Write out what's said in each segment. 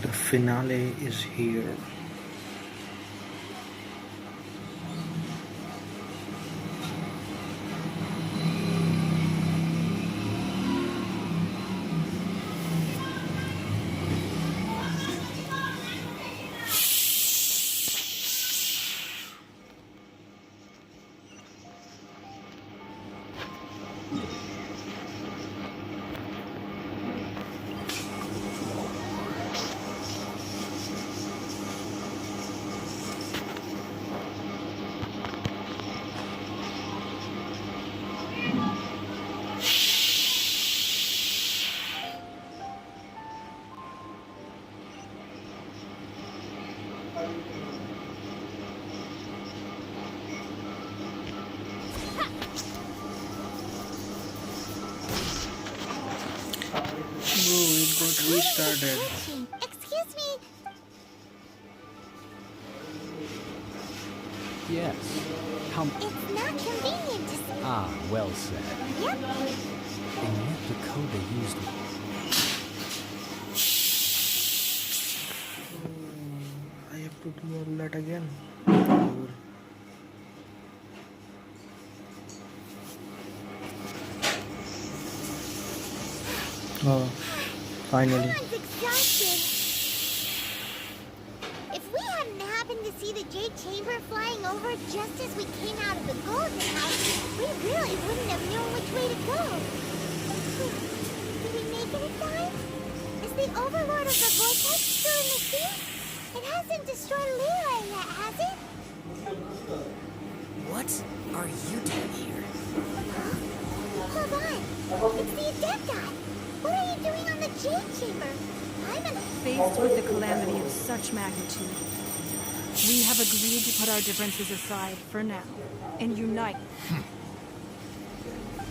The finale is here. It got restarted. Excuse me. Yes. How... It's not convenient to see. Ah, well said. Yep. And yet the code they used... I have to do all that again. Oh, finally. Everyone's exhausted. If we hadn't happened to see the Jade Chamber flying over just as we came out of the Golden House, we really wouldn't have known which way to go. Did we make it in time? Is the Overlord of the Vortex still in the sea? It hasn't destroyed Liyue yet, has it? What are you doing here? Huh? Hold on. It's the Adepti. What are you doing on the Jade Chamber? Faced with the calamity of such magnitude, we have agreed to put our differences aside for now and unite.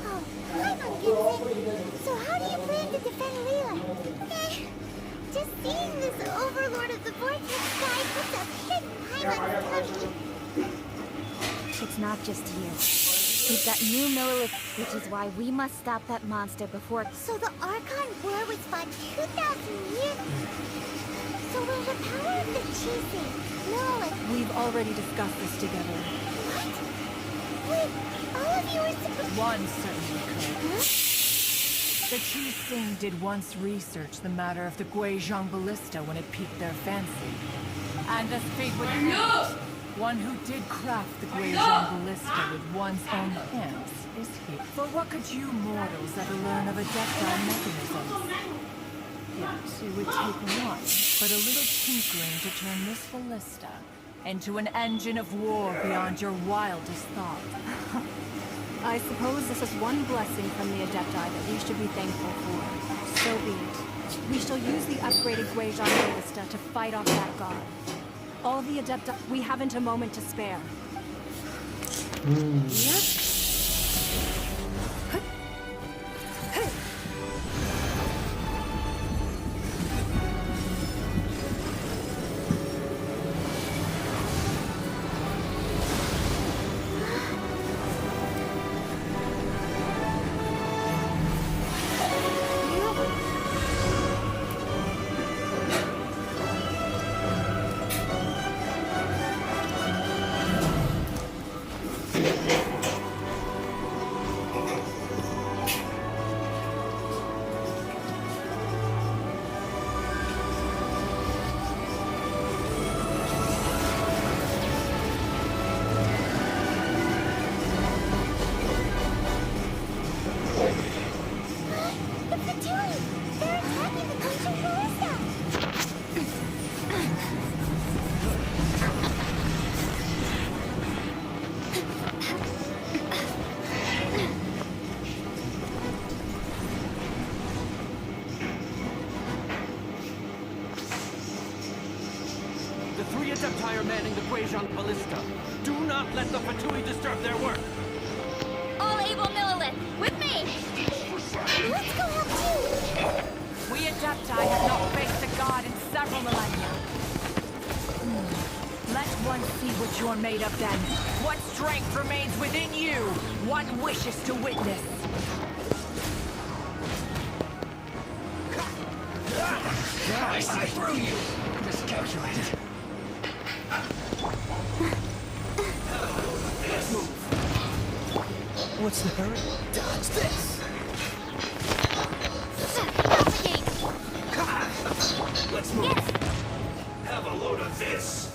Oh, hi, Genshin. So how do you plan to defend Liyue? Just seeing this Overlord of the Vortex guy puts a pit in Paimon's tummy. It's not just you. We've got new Millilith, which is why we must stop that monster before... So the Archon War was fought 2,000 years... So will the power of the Cheesing, Millilith... We've already discussed this together. What? Wait, all of you are supposed... One certainly could. Huh? The Chi Sing did once research the matter of the Guizhong ballista when it piqued their fancy. And as fate would have it, one who did craft the Guizhong ballista with one's own hands is here. For what could you mortals ever learn of Adepti mechanisms? Yet it would take one, but a little tinkering to turn this ballista into an engine of war beyond your wildest thoughts. I suppose this is one blessing from the Adepti that we should be thankful for. So be it. We shall use the upgraded Guizhong ballista to fight off that god. All the Adepti... We haven't a moment to spare. Yep. Ballista. Do not let the Fatui disturb their work. All able Millilith, with me! Let's go help too! We Adepti have not faced a god in several millennia. Let one see what you're made of then. What strength remains within you, one wishes to witness. I see through you! Miscalculated. What's the hurry? Dodge this! Let's move! Have a load of this!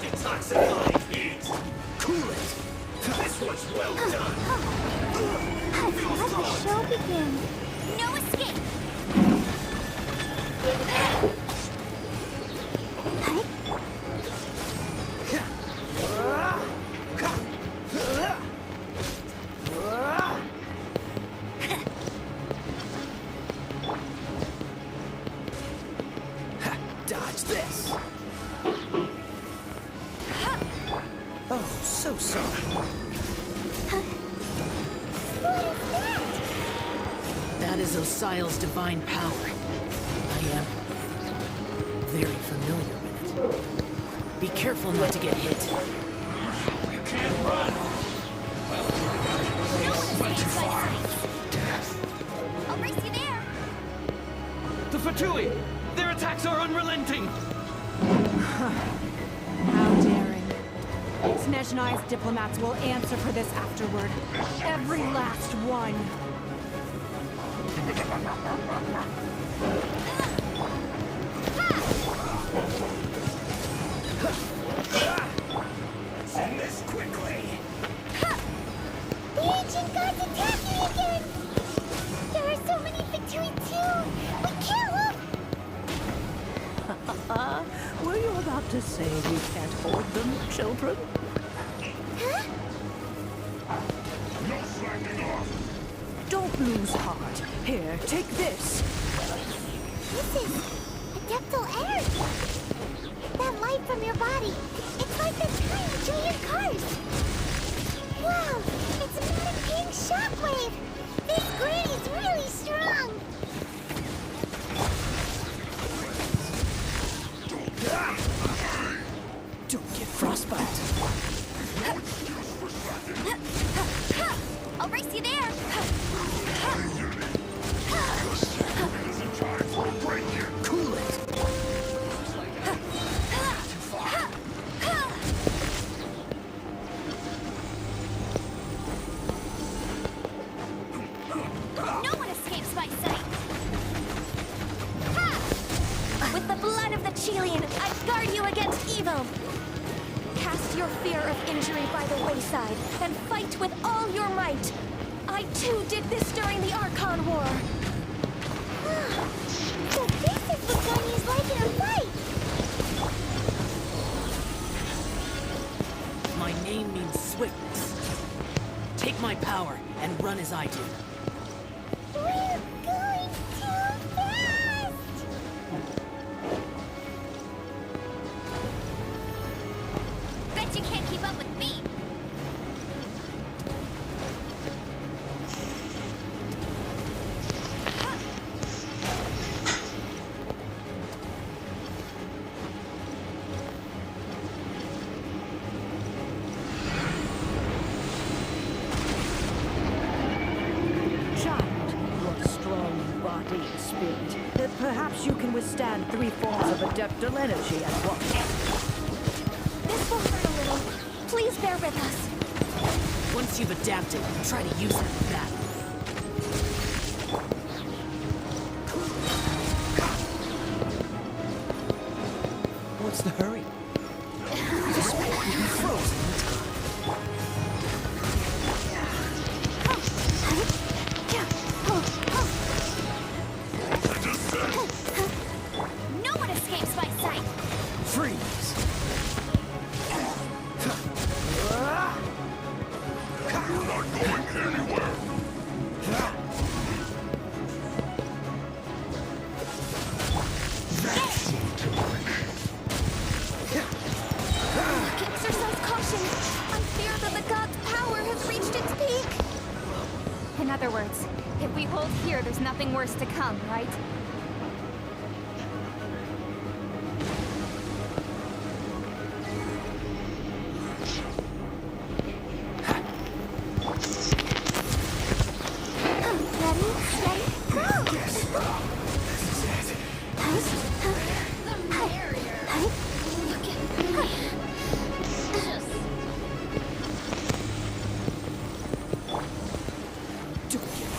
Detoxifying heat! Cool it! This one's well done! Let the show begin. No escape! Dodge this! Oh, so sorry. That is Osial's divine power. I am very familiar with it. Be careful not to get hit. You can't run! Went too far. I'll race you there. The Fatui! Their attacks are unrelenting! How daring. Snezhnai's diplomats will answer for this afterward. Every last one. Send this quickly! The ancient gods attacking again! There are so many Fatui too! We kill them! Were you about to say we can't hold them, children? Huh? No slacking off! Don't lose heart. Here, take this. This is adeptal energy. That light from your body. It's like the time giant cars. Wow, it's a pink shockwave. This granny's really strong. Don't get frostbite. I'll race you there. Cool it! No one escapes my sight. With the blood of the Chelian, I guard you against evil. Cast your fear of injury by the wayside and fight with all your might. I too did this during the Archon War. So this is what Granny's like in a fight. My name means swiftness. Take my power and run as I do. We're going too fast. Bet you can't keep up with me. Child, your strong body and spirit. Perhaps you can withstand 3 forms of adeptal energy at once. This will hurt a little. Please bear with us. Once you've adapted, try to use it in battle. What's the hurry? No one escapes my sight. Freeze! You're not going anywhere! destruction. I fear that the god's power has reached its peak. In other words, if we hold here, there's nothing worse to come, right?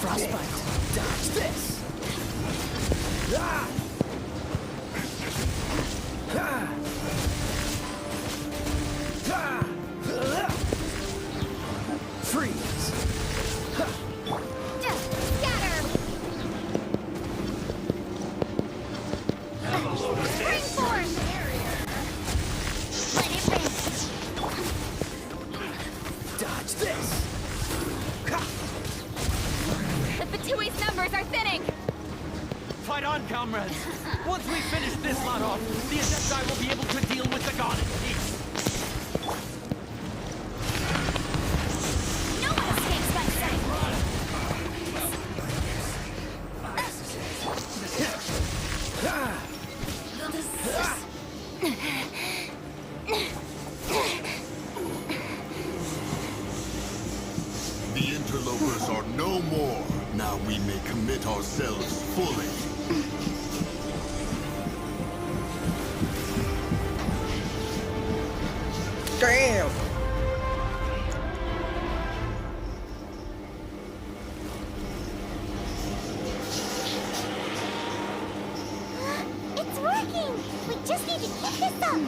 Frostbite. Dodge this. Ah! Ah! Ah! Freeze. Scatter! Spring force! Let it rain! Dodge this. The Fatui's numbers are thinning! Fight on, comrades! Once we finish this lot off, the Adepti will be able to deal with the god in peace. No one escapes my sight. The interlopers are no more. Now we may commit ourselves fully. Damn! It's working! We just need to keep this up!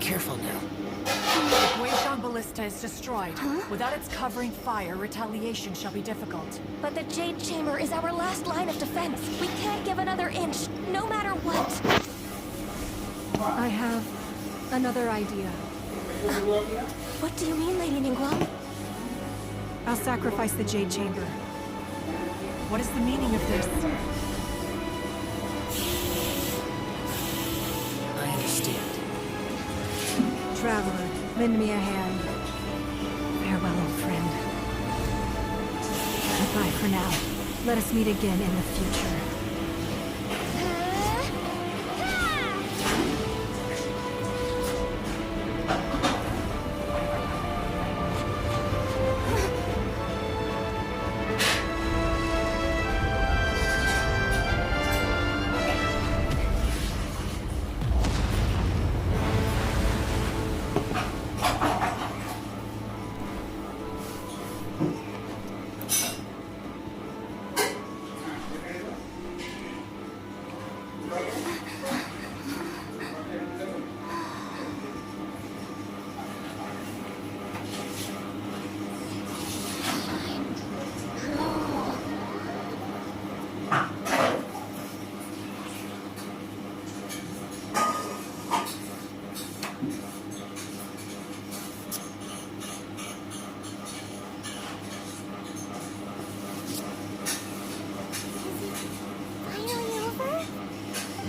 Careful now. The Guizhong Ballista is destroyed. Without its covering fire, retaliation shall be difficult. But the Jade Chamber is our last line of defense. We can't give another inch, no matter what. I have another idea. What do you mean, Lady Ningguang? I'll sacrifice the Jade Chamber. What is the meaning of this? I understand. Traveler, lend me a hand. Farewell, old friend. Goodbye for now. Let us meet again in the future.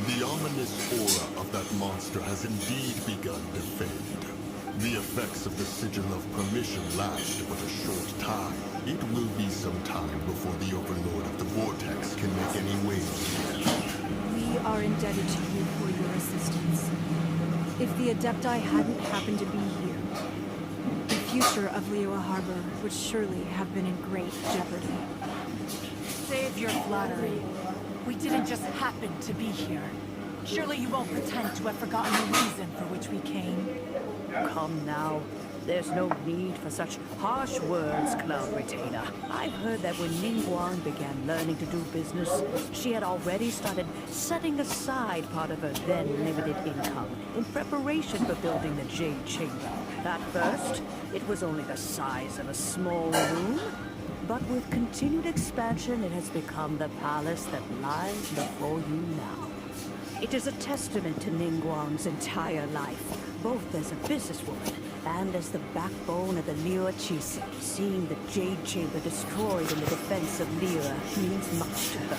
The ominous aura of that monster has indeed begun to fade. The effects of the Sigil of Permission last but a short time. It will be some time before the Overlord of the Vortex can make any waves here. We are indebted to you for your assistance. If the Adepti hadn't happened to be here, the future of Liyue Harbor would surely have been in great jeopardy. Save your flattery. We didn't just happen to be here. Surely you won't pretend to have forgotten the reason for which we came. Come now. There's no need for such harsh words, Cloud Retainer. I've heard that when Ningguang began learning to do business, she had already started setting aside part of her then limited income in preparation for building the Jade Chamber. At first, it was only the size of a small room, but with continued expansion, it has become the palace that lies before you now. It is a testament to Ningguang's entire life, both as a businesswoman and as the backbone of the Liyue Qixing. Seeing the Jade Chamber destroyed in the defense of Liyue means much to her.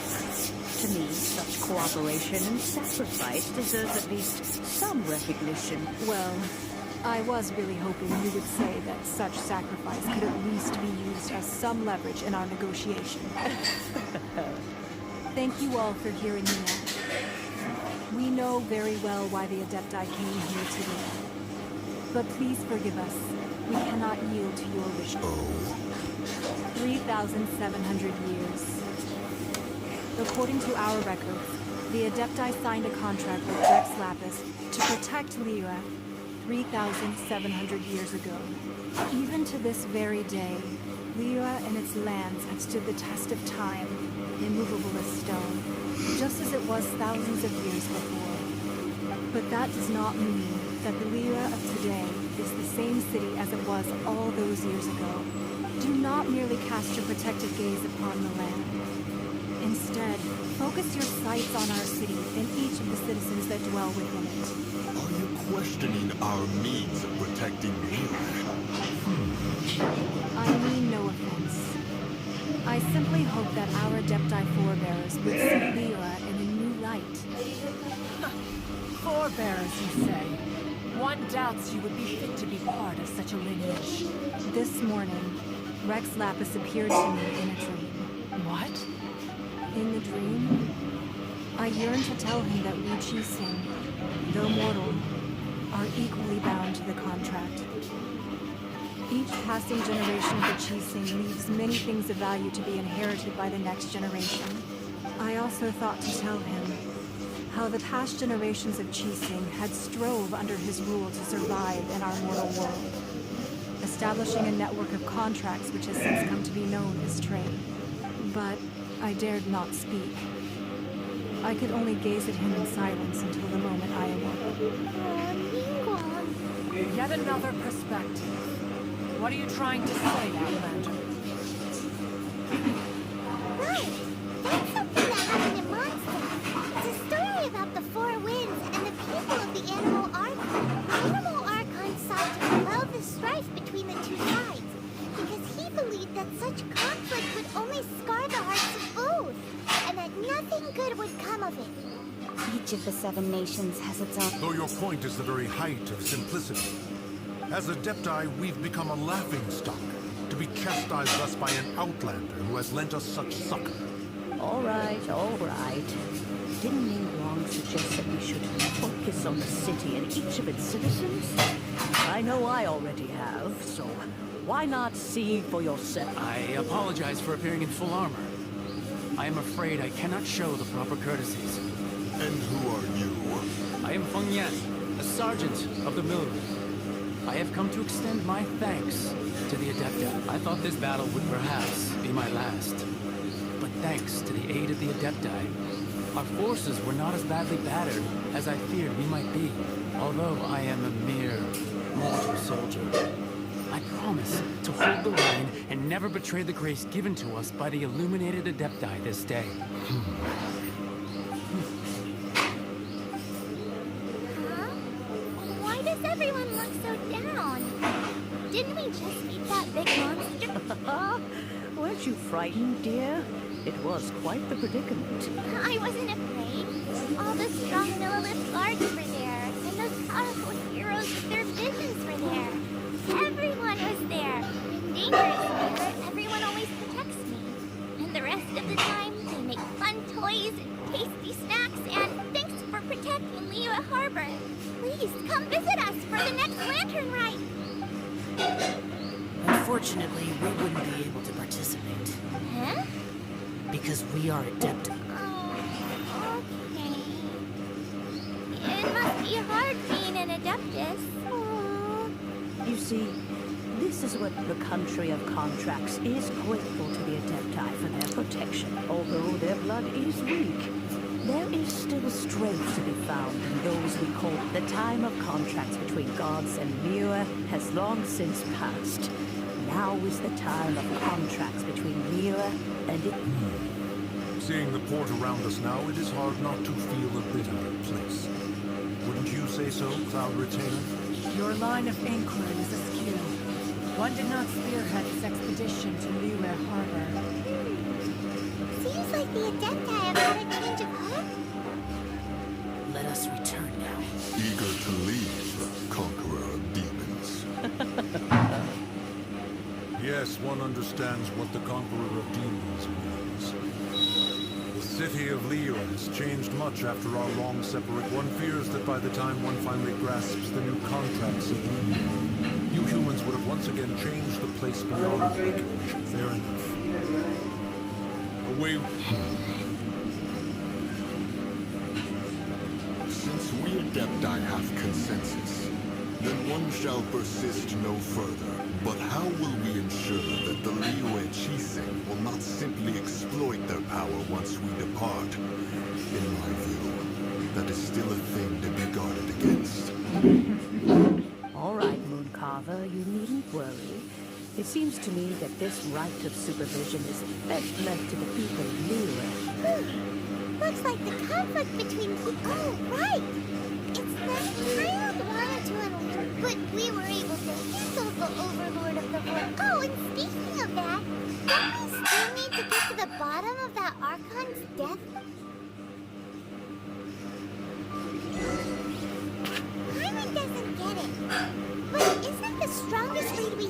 To me, such cooperation and sacrifice deserves at least some recognition. Well, I was really hoping you would say that such sacrifice could at least be used as some leverage in our negotiation. Thank you all for hearing me out. We know very well why the Adepti came here today. But please forgive us. We cannot yield to your wish. 3,700 years. According to our records, the Adepti signed a contract with Rex Lapis to protect Liyue 3,700 years ago. Even to this very day, Liyue and its lands have stood the test of time, immovable as stone, just as it was thousands of years before. But that does not mean that the Liyue of today is the same city as it was all those years ago. Do not merely cast your protective gaze upon the land. Instead, focus your sights on our city and each of the citizens that dwell within it. Are you questioning our means of protecting Liyue? I mean no offense. I simply hope that our Adepti forebears would see Liyue in a new light. Forebearers, you say? One doubts you would be fit to be part of such a lineage. This morning, Rex Lapis appeared to me in a dream. What? In the dream, I yearned to tell him that we Qixing, though mortal, are equally bound to the contract. Each passing generation of the Qixing leaves many things of value to be inherited by the next generation. I also thought to tell him how the past generations of Qixing had strove under his rule to survive in our mortal world, establishing a network of contracts which has since come to be known as trade. But I dared not speak. I could only gaze at him in silence until the moment I awoke. Ningguang. Yet another perspective. What are you trying to say, Outlander? Right! That's something that happened in Mondstadt. It's a story about the Four Winds and the people of the Animal Archon. The Animal Archon sought to quell the strife between the two sides, because he believed that such conflict would only scar the hearts of both, and that nothing good would come of it. Each of the 7 nations has its own... Though your point is the very height of simplicity. As Adepti, we've become a laughingstock, to be chastised thus by an outlander who has lent us such succor. All right, all right. Didn't Ningguang suggest that we should focus on the city and each of its citizens? I know I already have, so why not see for yourself? I apologize for appearing in full armor. I am afraid I cannot show the proper courtesies. And who are you? I am Feng Yan, a sergeant of the military. I have come to extend my thanks to the Adepti. I thought this battle would perhaps be my last. But thanks to the aid of the Adepti, our forces were not as badly battered as I feared we might be. Although I am a mere mortal soldier, I promise to hold the line and never betray the grace given to us by the illuminated Adepti this day. Why does everyone look so down? Didn't we just meet that big monster? Weren't you frightened, dear? It was quite the predicament. I wasn't afraid. All the strong Lilith guards were there, and those powerful heroes with their visions were there. Everyone was there. In dangerous spirit, everyone always protects me. And the rest of the time, they make fun toys and tasty snacks, and thanks for protecting Liyue Harbor. Please, come visit us for the next lantern rite. Unfortunately, we wouldn't be able to participate. Huh? Because we are Adepti. Oh, okay. Adeptus. You see, this is what the country of contracts is grateful to the Adepti for their protection. Although their blood is weak, there is still strength to be found in those we call the time of contracts between gods and Liyue has long since passed. Now is the time of contracts between Liyue and it. Seeing the port around us now, it is hard not to feel a bit out of place. Wouldn't you say so, Cloud Retainer? Your line of inquiry is askew. One did not spearhead this expedition to Liyue Harbor. Seems like the Adepti have had a change of heart. Let us return now. Eager to leave, conqueror of demons. Yes, one understands what the Conqueror of Demons means. The city of Liyue has changed much after our long separate. One fears that by the time one finally grasps the new contracts of Liyue, you humans would have once again changed the place beyond. Fair enough. Away. Since we Adepti have consensus, then one shall persist no further. But how will we ensure that the Liyue Chiseng will not simply exploit their power once we depart? In my view, that is still a thing to be guarded against. All right, Mooncarver, you needn't worry. It seems to me that this right of supervision is best left to the people of Liyue. Looks like the conflict between oh, right! It's that child wanted to unleash, but we were able to handle the overlord of the void. Oh, and speaking of that, don't we still need to get to the bottom of that Archon's death? Paimon doesn't get it. But isn't the strongest way to be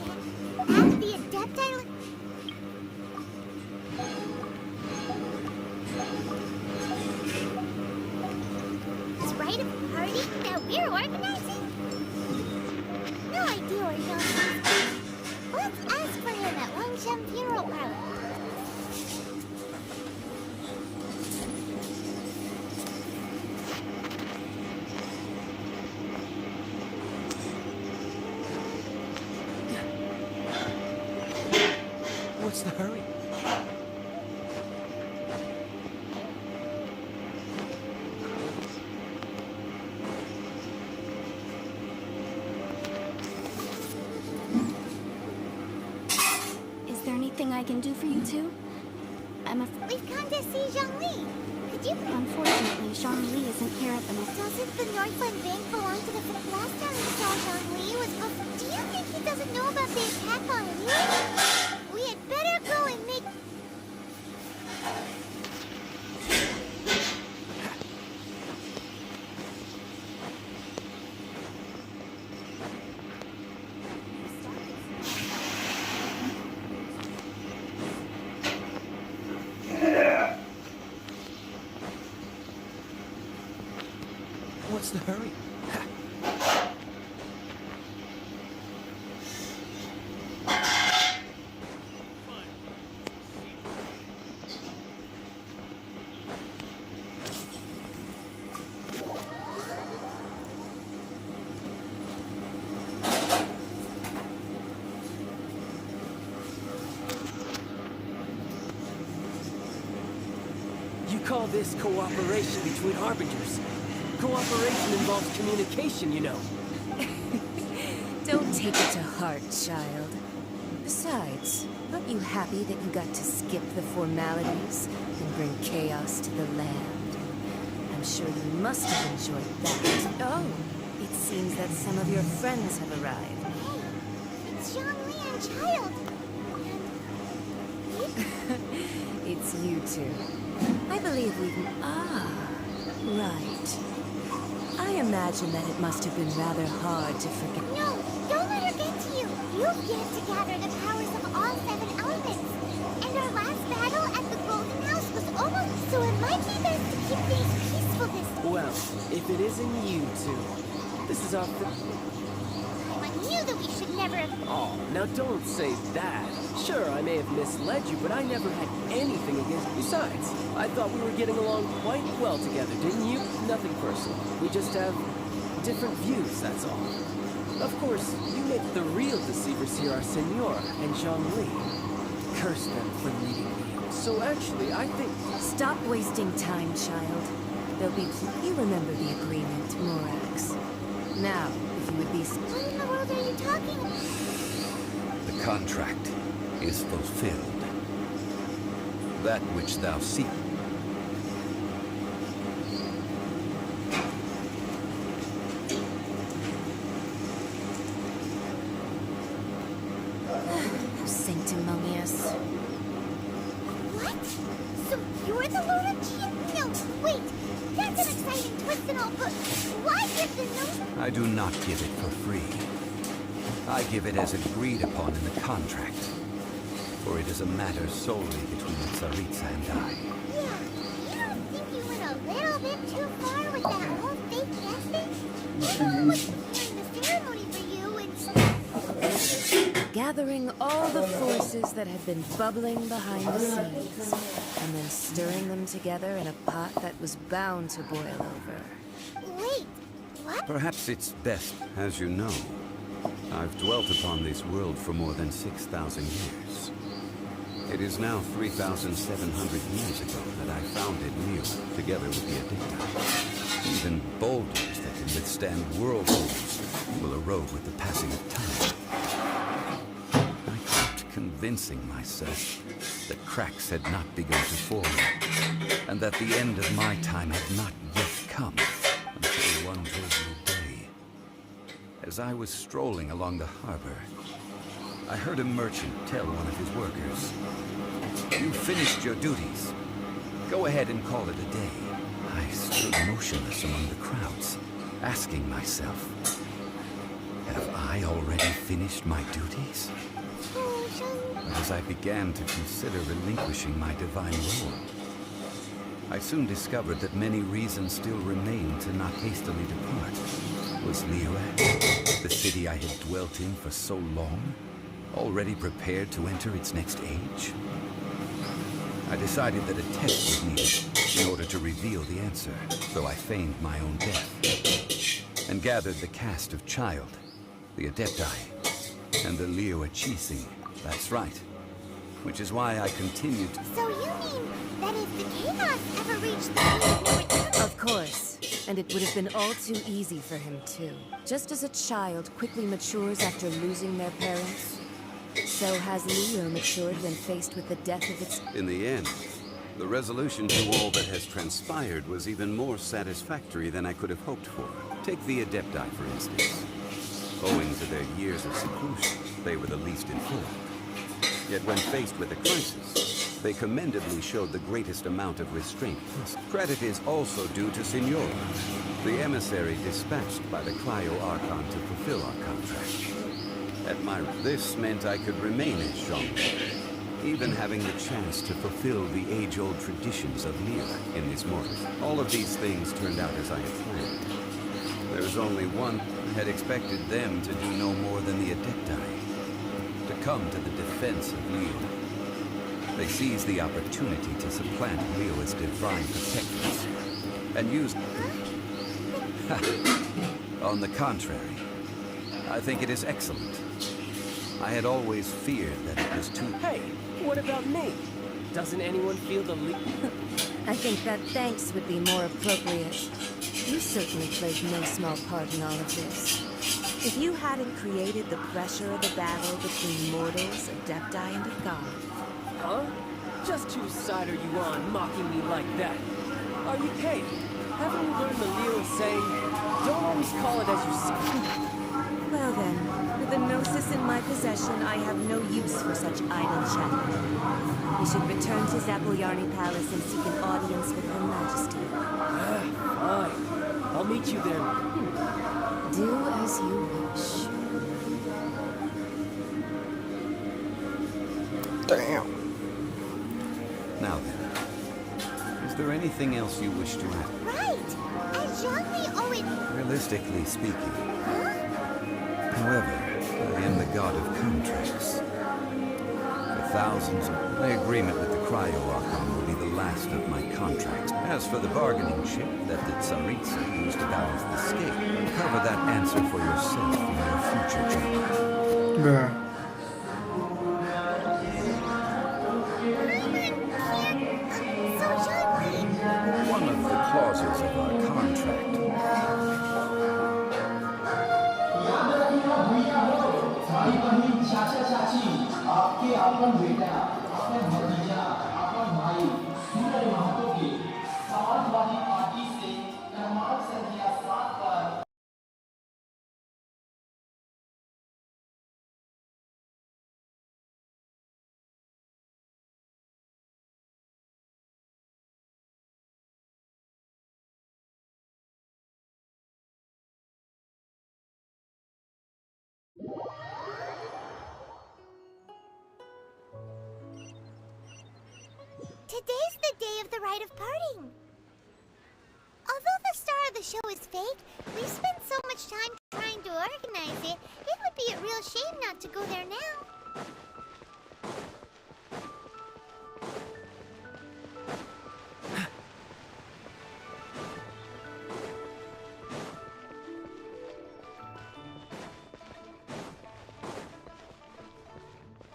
have the Adepti? Right of party that we're organizing? No idea where Young is. Let's ask for him at Wangshan Funeral Parlor. What's the hurry? Anything I can do for you two? We've come to see Zhongli. Could you... Unfortunately, Zhongli isn't here at the moment. Doesn't the Northland Bank belong to the... Last time we saw Zhongli was... Do you think he doesn't know about the attack on Liyue? We had better go and make... What's the hurry? You call this cooperation between Harbingers? Cooperation involves communication, you know. Don't take it to heart, child. Besides, aren't you happy that you got to skip the formalities and bring chaos to the land? I'm sure you must have enjoyed that. Oh, it seems that some of your friends have arrived. Hey, it's Zhongli and Child. It's you two. I believe we've... Ah, right. I imagine that it must have been rather hard to forget... No, don't let her get to you. You've yet to gather the powers of all 7 elements. And our last battle at the Golden House was almost... So it might be best to keep things peaceful this time. Well, if it isn't you two, this is our... I knew that we should never have... Oh, now don't say that. Sure, I may have misled you, but I never had anything against... Besides, I thought we were getting along quite well together, didn't you? Nothing personal. We just have different views, that's all. Of course, you make the real deceivers here are Senor and Zhongli. Curse them for leading me. So actually, I think... Stop wasting time, child. There'll be... You remember the agreement, Morax. Now, if you would be... What in the world are you talking about? The contract is fulfilled. That which thou seek. Sanctimonious. What? So you're the Lord of Chi? No, wait. That's an exciting twist and all, but why give the no... I do not give it for free. I give it as agreed upon in the contract. For it is a matter solely between Tsaritsa and I. Yeah, you don't think you went a little bit too far with that whole fake death thing? Everyone was preparing the ceremony for you and... Gathering all the forces that had been bubbling behind the scenes, and then stirring them together in a pot that was bound to boil over. Wait, what? Perhaps it's best, as you know. I've dwelt upon this world for more than 6,000 years. It is now 3,700 years ago that I founded Liyue, together with the Adicta. Even boulders that can withstand whirlpools will erode with the passing of time. I kept convincing myself that cracks had not begun to form, and that the end of my time had not yet come, until one dismal day. As I was strolling along the harbor, I heard a merchant tell one of his workers, "You finished your duties. Go ahead and call it a day." I stood motionless among the crowds, asking myself, have I already finished my duties? But as I began to consider relinquishing my divine role, I soon discovered that many reasons still remained to not hastily depart. Was Liyue, the city I had dwelt in for so long, already prepared to enter its next age? I decided that a test was needed in order to reveal the answer, so I feigned my own death, and gathered the cast of Child, the Adepti, and the Liyue Chising. That's right. Which is why I continued to... So you mean that if the chaos ever reached the Liyue... Of course. And it would have been all too easy for him, too. Just as a child quickly matures after losing their parents, so has Liyue matured when faced with the death of its... In the end, the resolution to all that has transpired was even more satisfactory than I could have hoped for. Take the Adepti, for instance. Owing to their years of seclusion, they were the least informed. Yet when faced with a crisis, they commendably showed the greatest amount of restraint. Credit is also due to Senor, the emissary dispatched by the Archon to fulfill our contract. This meant I could remain as Zhongli, even having the chance to fulfill the age-old traditions of Liyue in this mortal. All of these things turned out as I had planned. There was only one. I had expected them to do no more than the Adepti, to come to the defense of Liyue. They seized the opportunity to supplant Liyue as divine protectors, and used... On the contrary, I think it is excellent. I had always feared that it was too... Hey, what about me? Doesn't anyone feel the I think that thanks would be more appropriate. You certainly played no small part in all of this. If you hadn't created the pressure of the battle between mortals, Adepti, and a god... Huh? Just whose side are you on, mocking me like that? Are you kidding? Haven't you learned the Liyue saying, don't always call it as you see? Well then, with the Gnosis in my possession, I have no use for such idle chatter. We should return to Zapolyarny Palace and seek an audience with Her Majesty. Fine. I'll meet you there. Do as you wish. Damn. Now then, is there anything else you wish to add? Right! And Zhongli always... Realistically speaking, Huh? however, I am the god of contracts. For thousands, my agreement with the Archon will be the last of my contracts. As for the bargaining chip that the Tsaritsa used to balance the scale, Discover that answer for yourself in your future journey. Да. One of the clauses of our contract. Today's the day of the rite of parting. Although the star of the show is fake, we've spent so much time trying to organize it, it would be a real shame not to go there now.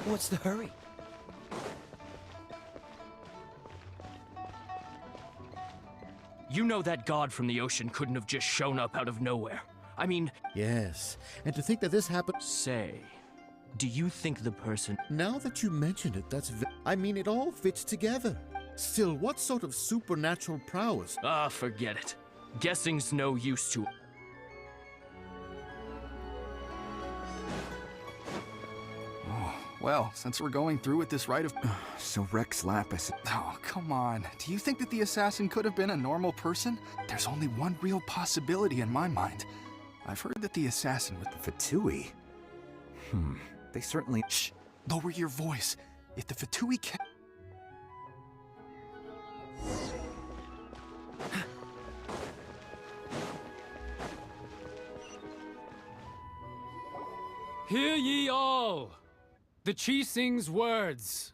What's the hurry? You know that god from the ocean couldn't have just shown up out of nowhere. I mean... Yes, and to think that this happened... Say, do you think the person... Now that you mention it, I mean, it all fits together. Still, what sort of supernatural prowess? Ah, forget it. Guessing's no use to... Well, since we're going through with this rite of... So Rex Lapis... Oh, come on. Do you think that the assassin could have been a normal person? There's only one real possibility in my mind. I've heard that the assassin with the Fatui... They certainly... Shh! Lower your voice. If the Fatui can... Hear ye all! The Chi sings words.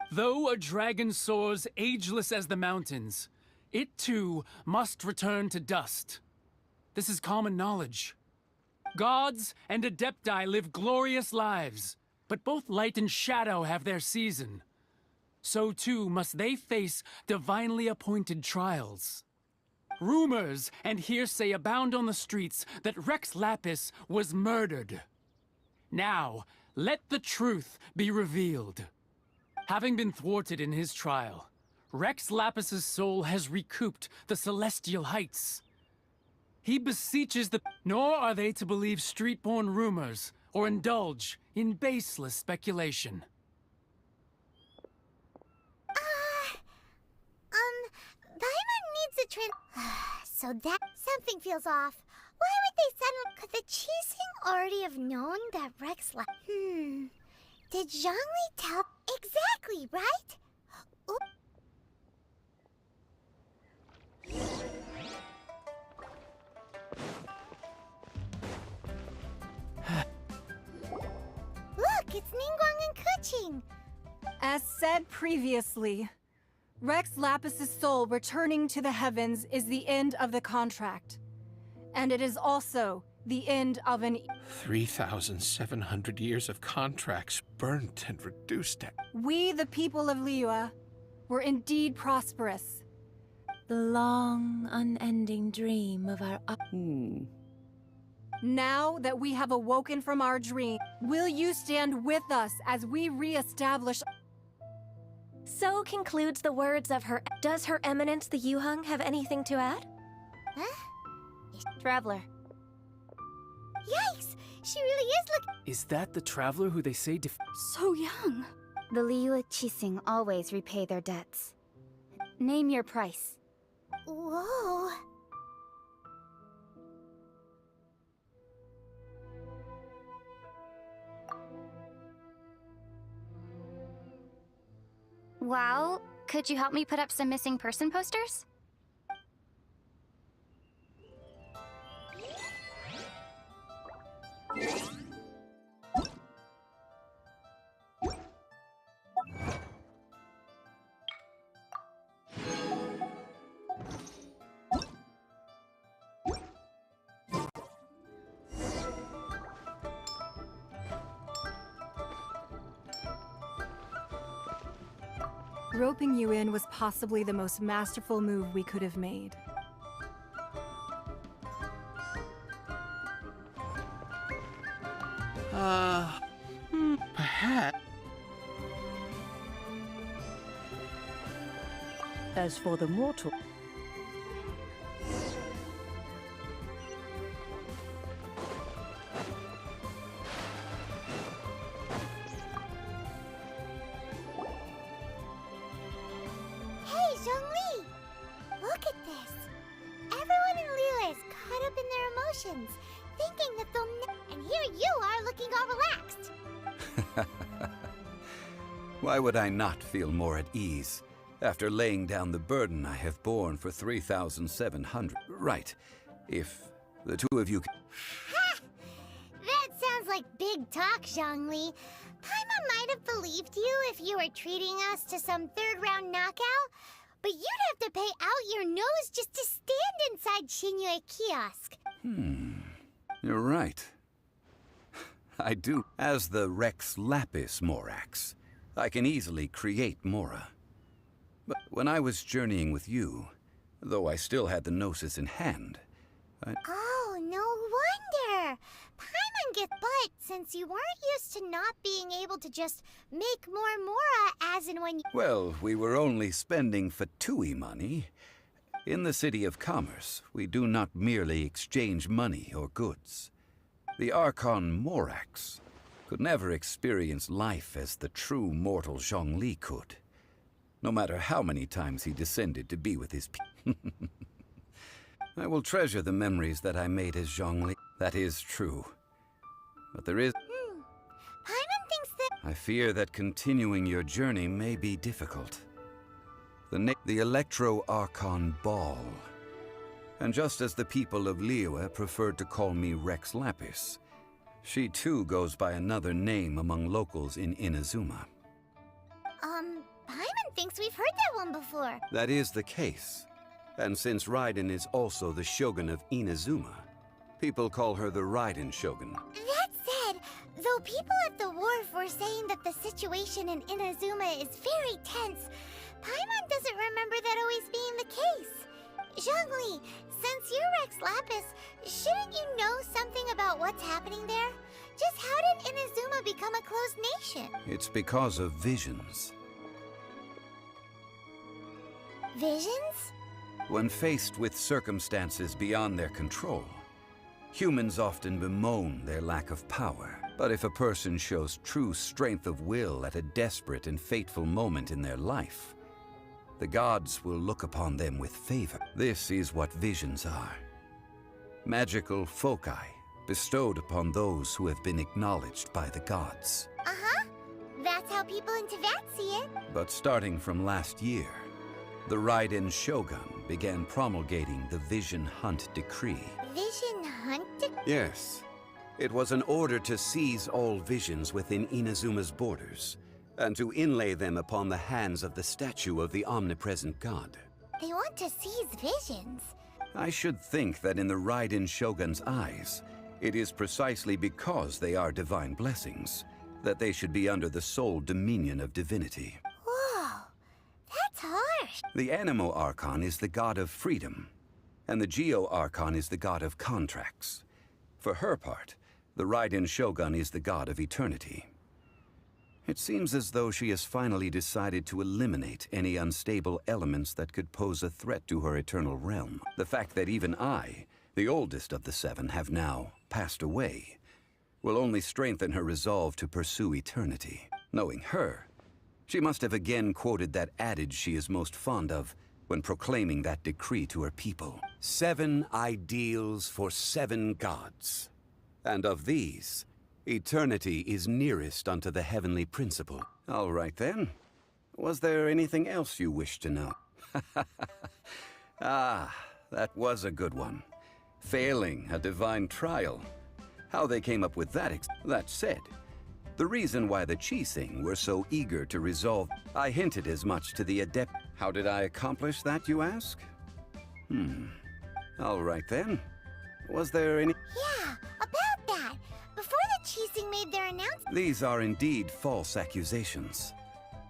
Though a dragon soars ageless as the mountains, it too must return to dust. This is common knowledge. Gods and Adepti live glorious lives, but both light and shadow have their season. So too must they face divinely appointed trials. Rumors and hearsay abound on the streets that Rex Lapis was murdered. Now, let the truth be revealed. Having been thwarted in his trial, Rex Lapis's soul has recouped the celestial heights. He beseeches the... Nor are they to believe street-born rumors or indulge in baseless speculation. Paimon needs a so that something feels off. Why would they suddenly... Could the Qixing already have known that Rex Did Zhongli tell... Exactly, right? Look, it's Ningguang and Keqing. As said previously, Rex Lapis's soul returning to the heavens is the end of the contract. And it is also the end of an... 3,700 years of contracts burnt and reduced to... We, the people of Liyue, were indeed prosperous. The long, unending dream of our... Now that we have awoken from our dream, will you stand with us as we re-establish... So concludes the words of her... Does Her Eminence the Yuheng have anything to add? Huh? Traveler. Yikes! She really is Is that the traveler who they say so young? The Liyue Qixing always repay their debts. Name your price. Whoa. Well, could you help me put up some missing person posters? Roping you in was possibly the most masterful move we could have made. Perhaps. As for the mortal... Hey, Zhongli! Look at this. Everyone in Liyue is caught up in their emotions, thinking that they'll and here you are looking all relaxed. Why would I not feel more at ease after laying down the burden I have borne for 3,700? Right. If the two of you... Ha! That sounds like big talk, Zhongli. Paimon might have believed you if you were treating us to some third-round knockout, but you'd have to pay out your nose just to stand inside Liyue kiosk. You're right. I do. As the Rex Lapis Morax, I can easily create Mora. But when I was journeying with you, though I still had the Gnosis in hand, Oh, no wonder! Paimon gets but since you weren't used to not being able to just make more Mora as and when you... Well, we were only spending Fatui money. In the City of Commerce, we do not merely exchange money or goods. The Archon Morax could never experience life as the true mortal Zhongli could, no matter how many times he descended to be with his I will treasure the memories that I made as Zhongli. That is true. But there is... Paimon thinks that... I fear that continuing your journey may be difficult. The Electro-Archon Ball. And just as the people of Liyue preferred to call me Rex Lapis, she too goes by another name among locals in Inazuma. Paimon thinks we've heard that one before. That is the case. And since Raiden is also the Shogun of Inazuma, people call her the Raiden Shogun. That said, though people at the wharf were saying that the situation in Inazuma is very tense, Paimon doesn't remember that always being the case. Zhongli, since you're Rex Lapis, shouldn't you know something about what's happening there? Just how did Inazuma become a closed nation? It's because of visions. Visions? When faced with circumstances beyond their control, humans often bemoan their lack of power. But if a person shows true strength of will at a desperate and fateful moment in their life, the gods will look upon them with favor. This is what visions are. Magical foci bestowed upon those who have been acknowledged by the gods. Uh-huh. That's how people in Teyvat see it. But starting from last year, the Raiden Shogun began promulgating the Vision Hunt Decree. Vision Hunt Decree? Yes. It was an order to seize all visions within Inazuma's borders, and to inlay them upon the hands of the statue of the omnipresent god. They want to seize visions. I should think that in the Raiden Shogun's eyes, it is precisely because they are divine blessings that they should be under the sole dominion of divinity. Whoa, that's harsh. The Animo Archon is the god of freedom, and the Geo Archon is the god of contracts. For her part, the Raiden Shogun is the god of eternity. It seems as though she has finally decided to eliminate any unstable elements that could pose a threat to her eternal realm. The fact that even I, the oldest of the seven, have now passed away, will only strengthen her resolve to pursue eternity. Knowing her, she must have again quoted that adage she is most fond of when proclaiming that decree to her people. 7 ideals for 7 gods. And of these, eternity is nearest unto the heavenly principle. All right then. Was there anything else you wished to know? Ah, that was a good one. Failing a divine trial. How they came up with that that said, the reason why the Qixing were so eager to resolve... I hinted as much to the adept... How did I accomplish that, you ask? All right then. Was there any... Yeah, about that. Before the Qixing made their announcement... These are indeed false accusations.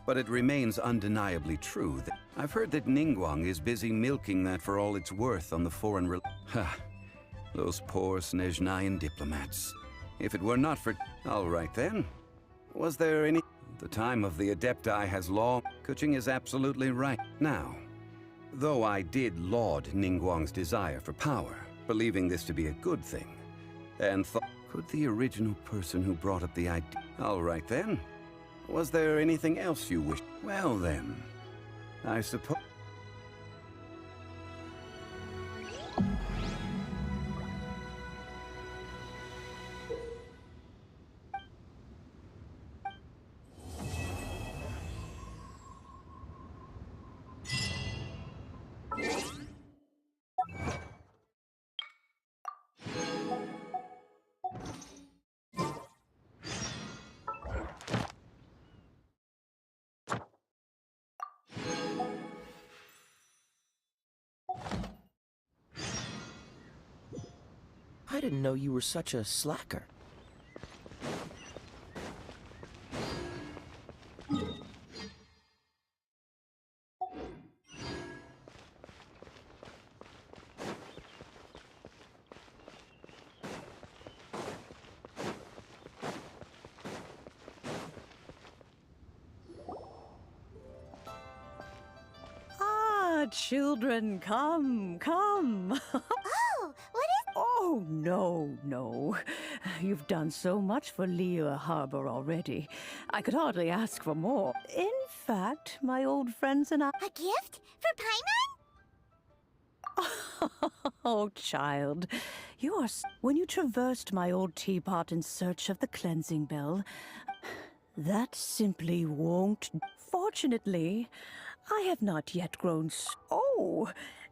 But it remains undeniably true that I've heard that Ningguang is busy milking that for all it's worth on the foreign Ha! Those poor Snezhnayan diplomats. If it were not for... All right then. Was there any... The time of the Adepti has long... Kuching is absolutely right. Now, though I did laud Ningguang's desire for power, believing this to be a good thing, and thought... Could the original person who brought up the idea... All right then. Was there anything else you wish? Well then, I suppose... I didn't know you were such a slacker. Children, come, come. Oh, what is... Oh, no. You've done so much for Liyue Harbor already. I could hardly ask for more. In fact, my old friends and I... A gift? For Paimon? Oh, child. You are... When you traversed my old teapot in search of the cleansing bell, that simply won't... Fortunately, I have not yet grown Oh,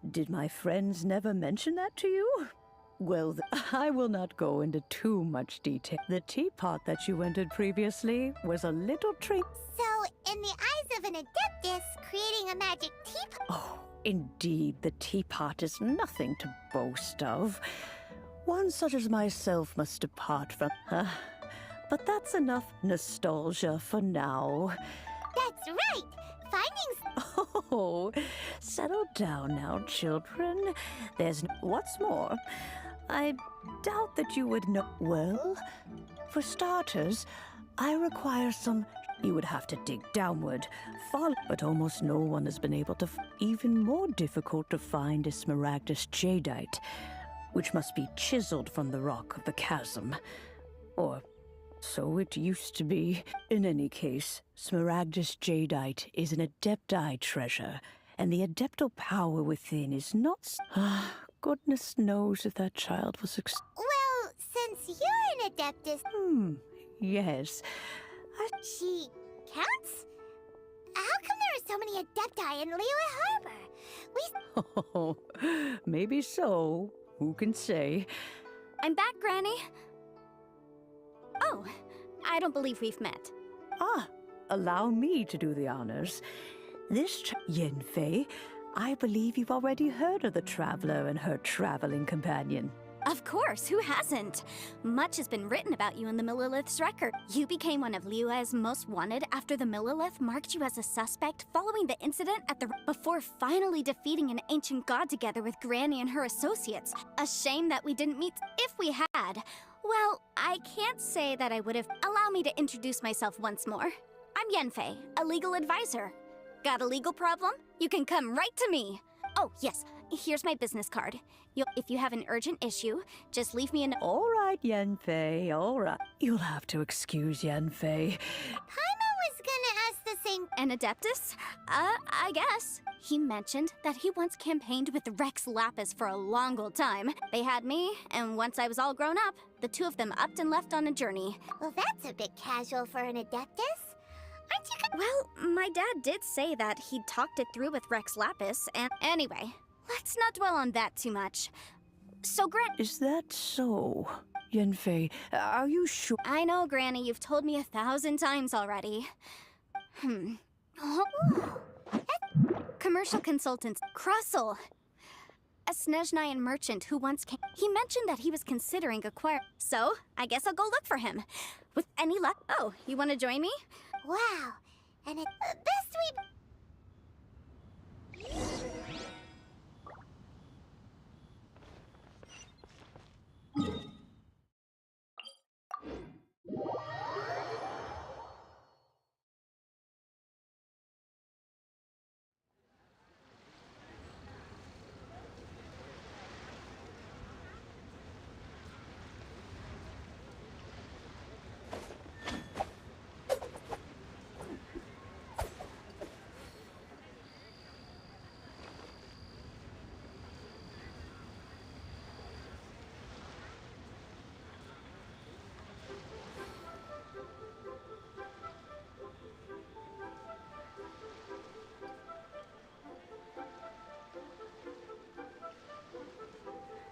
did my friends never mention that to you? Well, I will not go into too much detail. The teapot that you entered previously was a little treat. So, in the eyes of an Adeptus, creating a magic teapot... Oh, indeed, the teapot is nothing to boast of. One such as myself must depart from... but that's enough nostalgia for now. That's right! Findings... Oh, settle down now, children. There's What's more, I doubt that you would know... Well, for starters, I require some... You would have to dig downward, but almost no one has been able to... Even more difficult to find is Smaragdus jadeite, which must be chiseled from the rock of the chasm. Or... so it used to be. In any case, Smaragdus jadeite is an Adepti treasure, and the Adeptal power within is not... Goodness knows if that child was... Well, since you're an Adeptus... Yes. She counts? How come there are so many Adepti in Liyue Harbor? Oh, maybe so. Who can say? I'm back, Granny. Oh, I don't believe we've met. Allow me to do the honors. Yanfei, I believe you've already heard of the Traveler and her traveling companion. Of course, who hasn't? Much has been written about you in the Millilith's record. You became one of Liyue's most wanted after the Millilith marked you as a suspect following the incident at the... before finally defeating an ancient god together with Granny and her associates. A shame that we didn't meet. If we had, well, I can't say that I would have... Allow me to introduce myself once more. I'm Yanfei, a legal advisor. Got a legal problem? You can come right to me. Oh, yes, here's my business card. If you have an urgent issue, just leave me a note. All right, Yanfei, all right. You'll have to excuse Yanfei. Paimon was gonna ask the same... An Adeptus? I guess. He mentioned that he once campaigned with Rex Lapis for a long old time. They had me, and once I was all grown up, the two of them upped and left on a journey. Well, that's a bit casual for an Adeptus. Aren't you... Well, my dad did say that he'd talked it through with Rex Lapis, and... Anyway, let's not dwell on that too much. So, Is that so? Yanfei, are you sure? I know, Granny, you've told me 1,000 times already. Commercial consultant, Krusell. A Snezhnayan merchant who once came... He mentioned that he was considering acquiring... So, I guess I'll go look for him. With any luck... Oh, you want to join me? Wow, And it best we.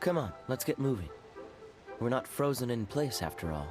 Come on, let's get moving. We're not frozen in place after all.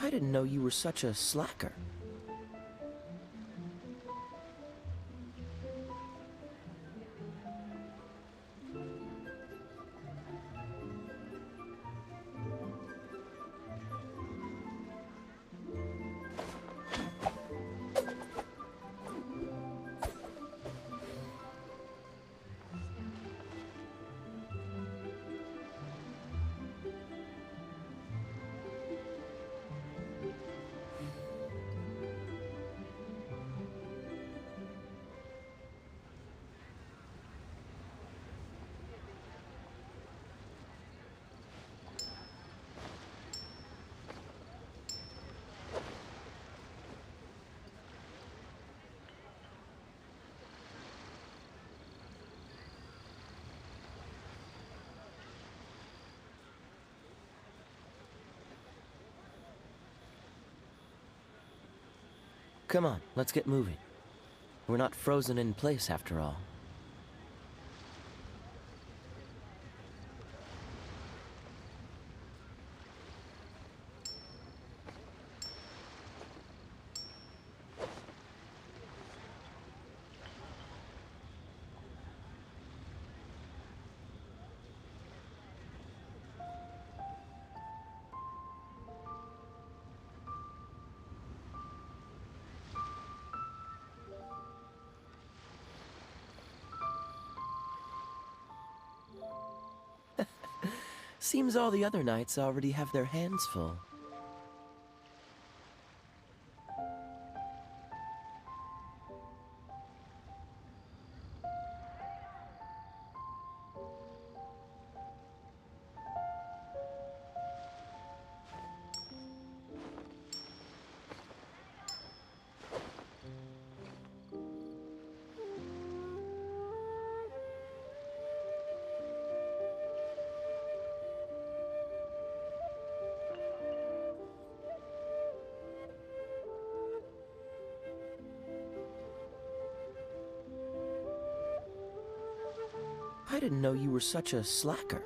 I didn't know you were such a slacker. Come on, let's get moving. We're not frozen in place after all. Seems all the other knights already have their hands full. I didn't know you were such a slacker.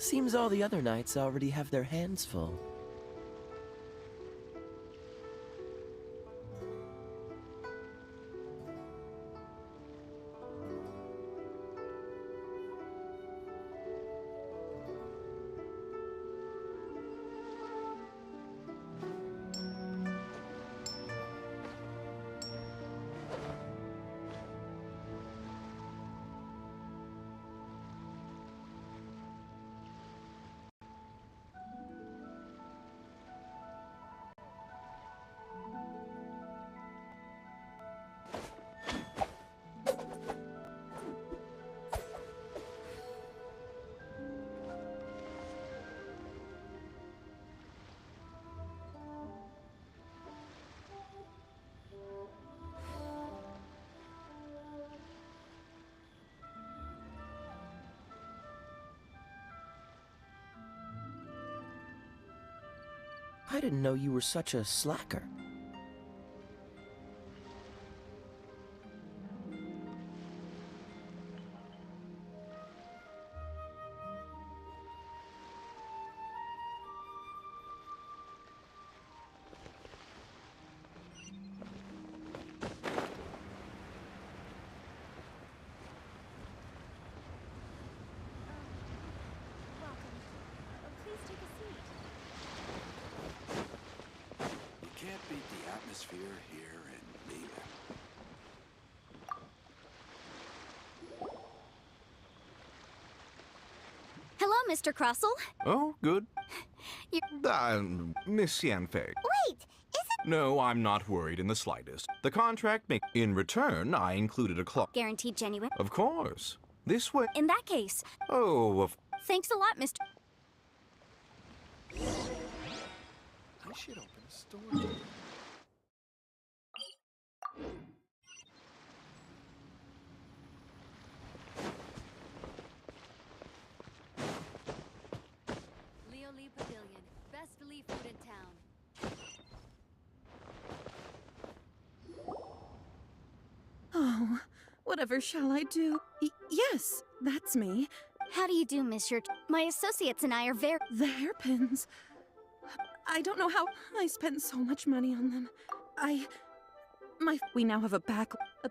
Seems all the other knights already have their hands full. I didn't know you were such a slacker. Can't beat the atmosphere here in Liyue. Hello, Mr. Crossell. Oh, good. You... Miss Yanfei. Wait, is it... No, I'm not worried in the slightest. The contract make... In return, I included a clause. Guaranteed genuine? Of course. This way... In that case... Oh, of... Thanks a lot, Mr. I should open a store. Liyue Pavilion. Best Lee food in town. Oh, whatever shall I do? Yes, that's me. How do you do, Monsieur? My associates and I are very... The hairpins. I don't know how I spent so much money on them. We now have a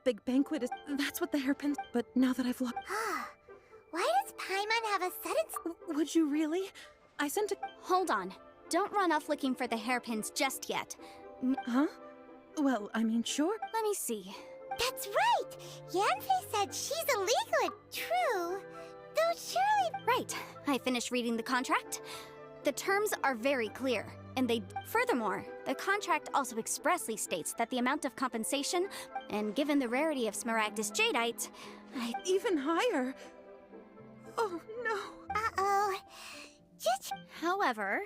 big banquet. That's what the hairpins... But now that I've lost... Why does Paimon have a sudden... Would you really? I sent a... Hold on. Don't run off looking for the hairpins just yet. Huh? Well, I mean, sure. Let me see. That's right! Yanfei said she's illegal. True. Though surely... Right. I finished reading the contract. The terms are very clear, and they... Furthermore, the contract also expressly states that the amount of compensation, and given the rarity of Smaragdus jadeite, Even higher. Oh, no. Uh-oh. However,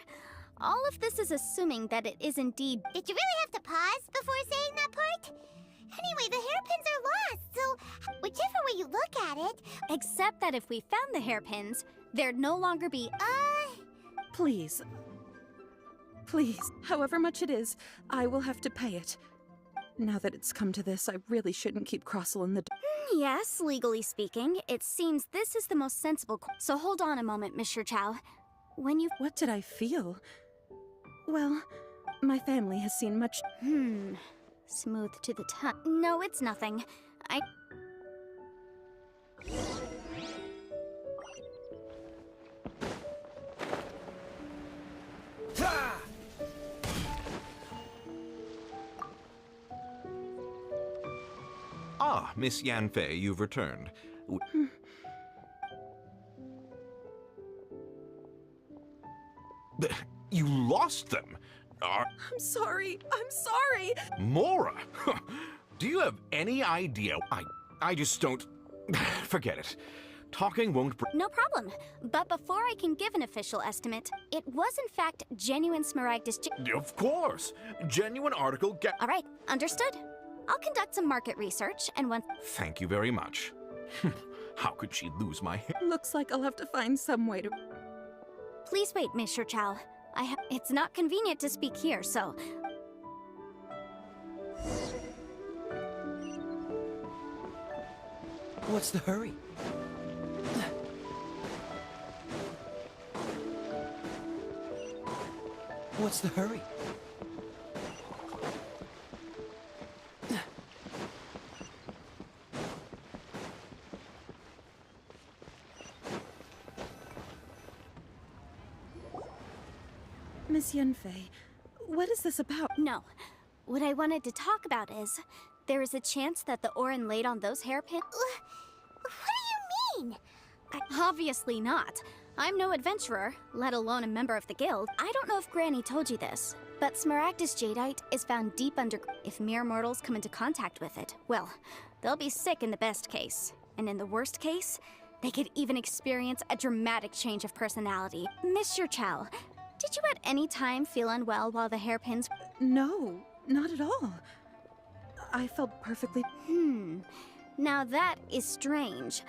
all of this is assuming that it is indeed... Did you really have to pause before saying that part? Anyway, the hairpins are lost, so whichever way you look at it... Except that if we found the hairpins, there'd no longer be... Please. Please, however much it is, I will have to pay it. Now that it's come to this, I really shouldn't keep Crossell in the... Yes, legally speaking, it seems this is the most sensible... So hold on a moment, Mr. Chow. When you... What did I feel? Well, my family has seen much... Smooth to the tongue. No, it's nothing. Ah, Miss Yanfei, you've returned. You lost them? I'm sorry. I'm sorry. Mora! Do you have any idea? I just don't... Forget it. Talking won't... No problem. But before I can give an official estimate, it was in fact genuine Smaragdus Of course! Genuine article All right, understood. I'll conduct some market research, and once... Thank you very much. How could she lose my hair? Looks like I'll have to find some way to... Please wait, Mr. Chow. It's not convenient to speak here, so... What's the hurry? What's the hurry? Miss Yenfei, what is this about? No. What I wanted to talk about is, there is a chance that the Orin laid on those hairpins. What do you mean? Obviously not. I'm no adventurer, let alone a member of the guild. I don't know if Granny told you this, but Smaragdus jadeite is found deep under. If mere mortals come into contact with it, well, they'll be sick in the best case. And in the worst case, they could even experience a dramatic change of personality. Mr. Chow, did you at any time feel unwell while the hairpins... No, not at all. I felt perfectly... Now that is strange.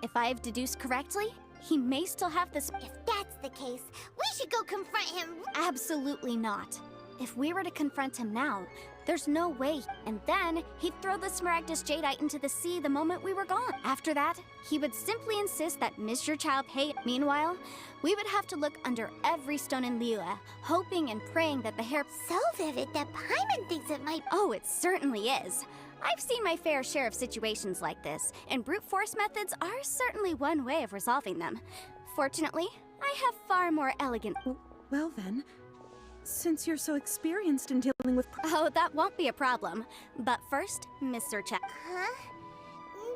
If I've deduced correctly, he may still have this... If that's the case, we should go confront him. Absolutely not. If we were to confront him now, there's no way. And then he'd throw the Smaragdus jadeite into the sea the moment we were gone. After that, he would simply insist that Mr. Chow pay. Meanwhile, we would have to look under every stone in Liyue, hoping and praying that the hair... So vivid that Paimon thinks it might... Oh, it certainly is. I've seen my fair share of situations like this, and brute force methods are certainly one way of resolving them. Fortunately, I have far more elegant... Well then, since you're so experienced in dealing with... Oh, that won't be a problem. But first, Mr. Chow. Huh?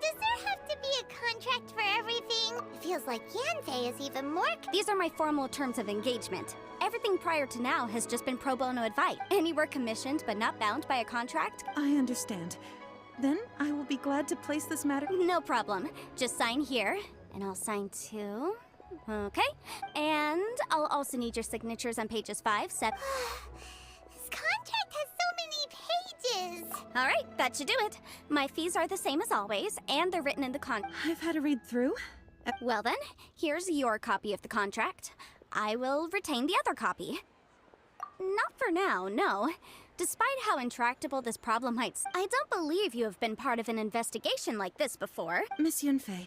Does there have to be a contract for everything? It feels like Yanfei is even more... These are my formal terms of engagement. Everything prior to now has just been pro bono advice. Any work commissioned but not bound by a contract? I understand. Then I will be glad to place this matter... No problem. Just sign here, and I'll sign too. Okay. And I'll also need your signatures on pages 5, 7... This contract has so many pages! Alright, that should do it. My fees are the same as always, and they're written in the I've had a read through. Well then, here's your copy of the contract. I will retain the other copy. Not for now, no. Despite how intractable this problem might... I don't believe you have been part of an investigation like this before. Miss Yunfei,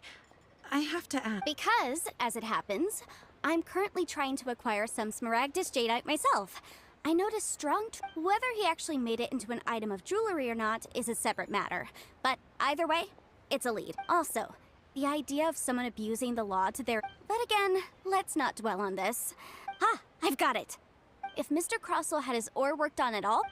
I have to ask... Because, as it happens, I'm currently trying to acquire some Smaragdus jadeite myself. I noticed strong... Whether he actually made it into an item of jewelry or not is a separate matter. But either way, it's a lead. Also, the idea of someone abusing the law to their... But again, let's not dwell on this. Ah, I've got it. If Mr. Crossell had his ore worked on at all...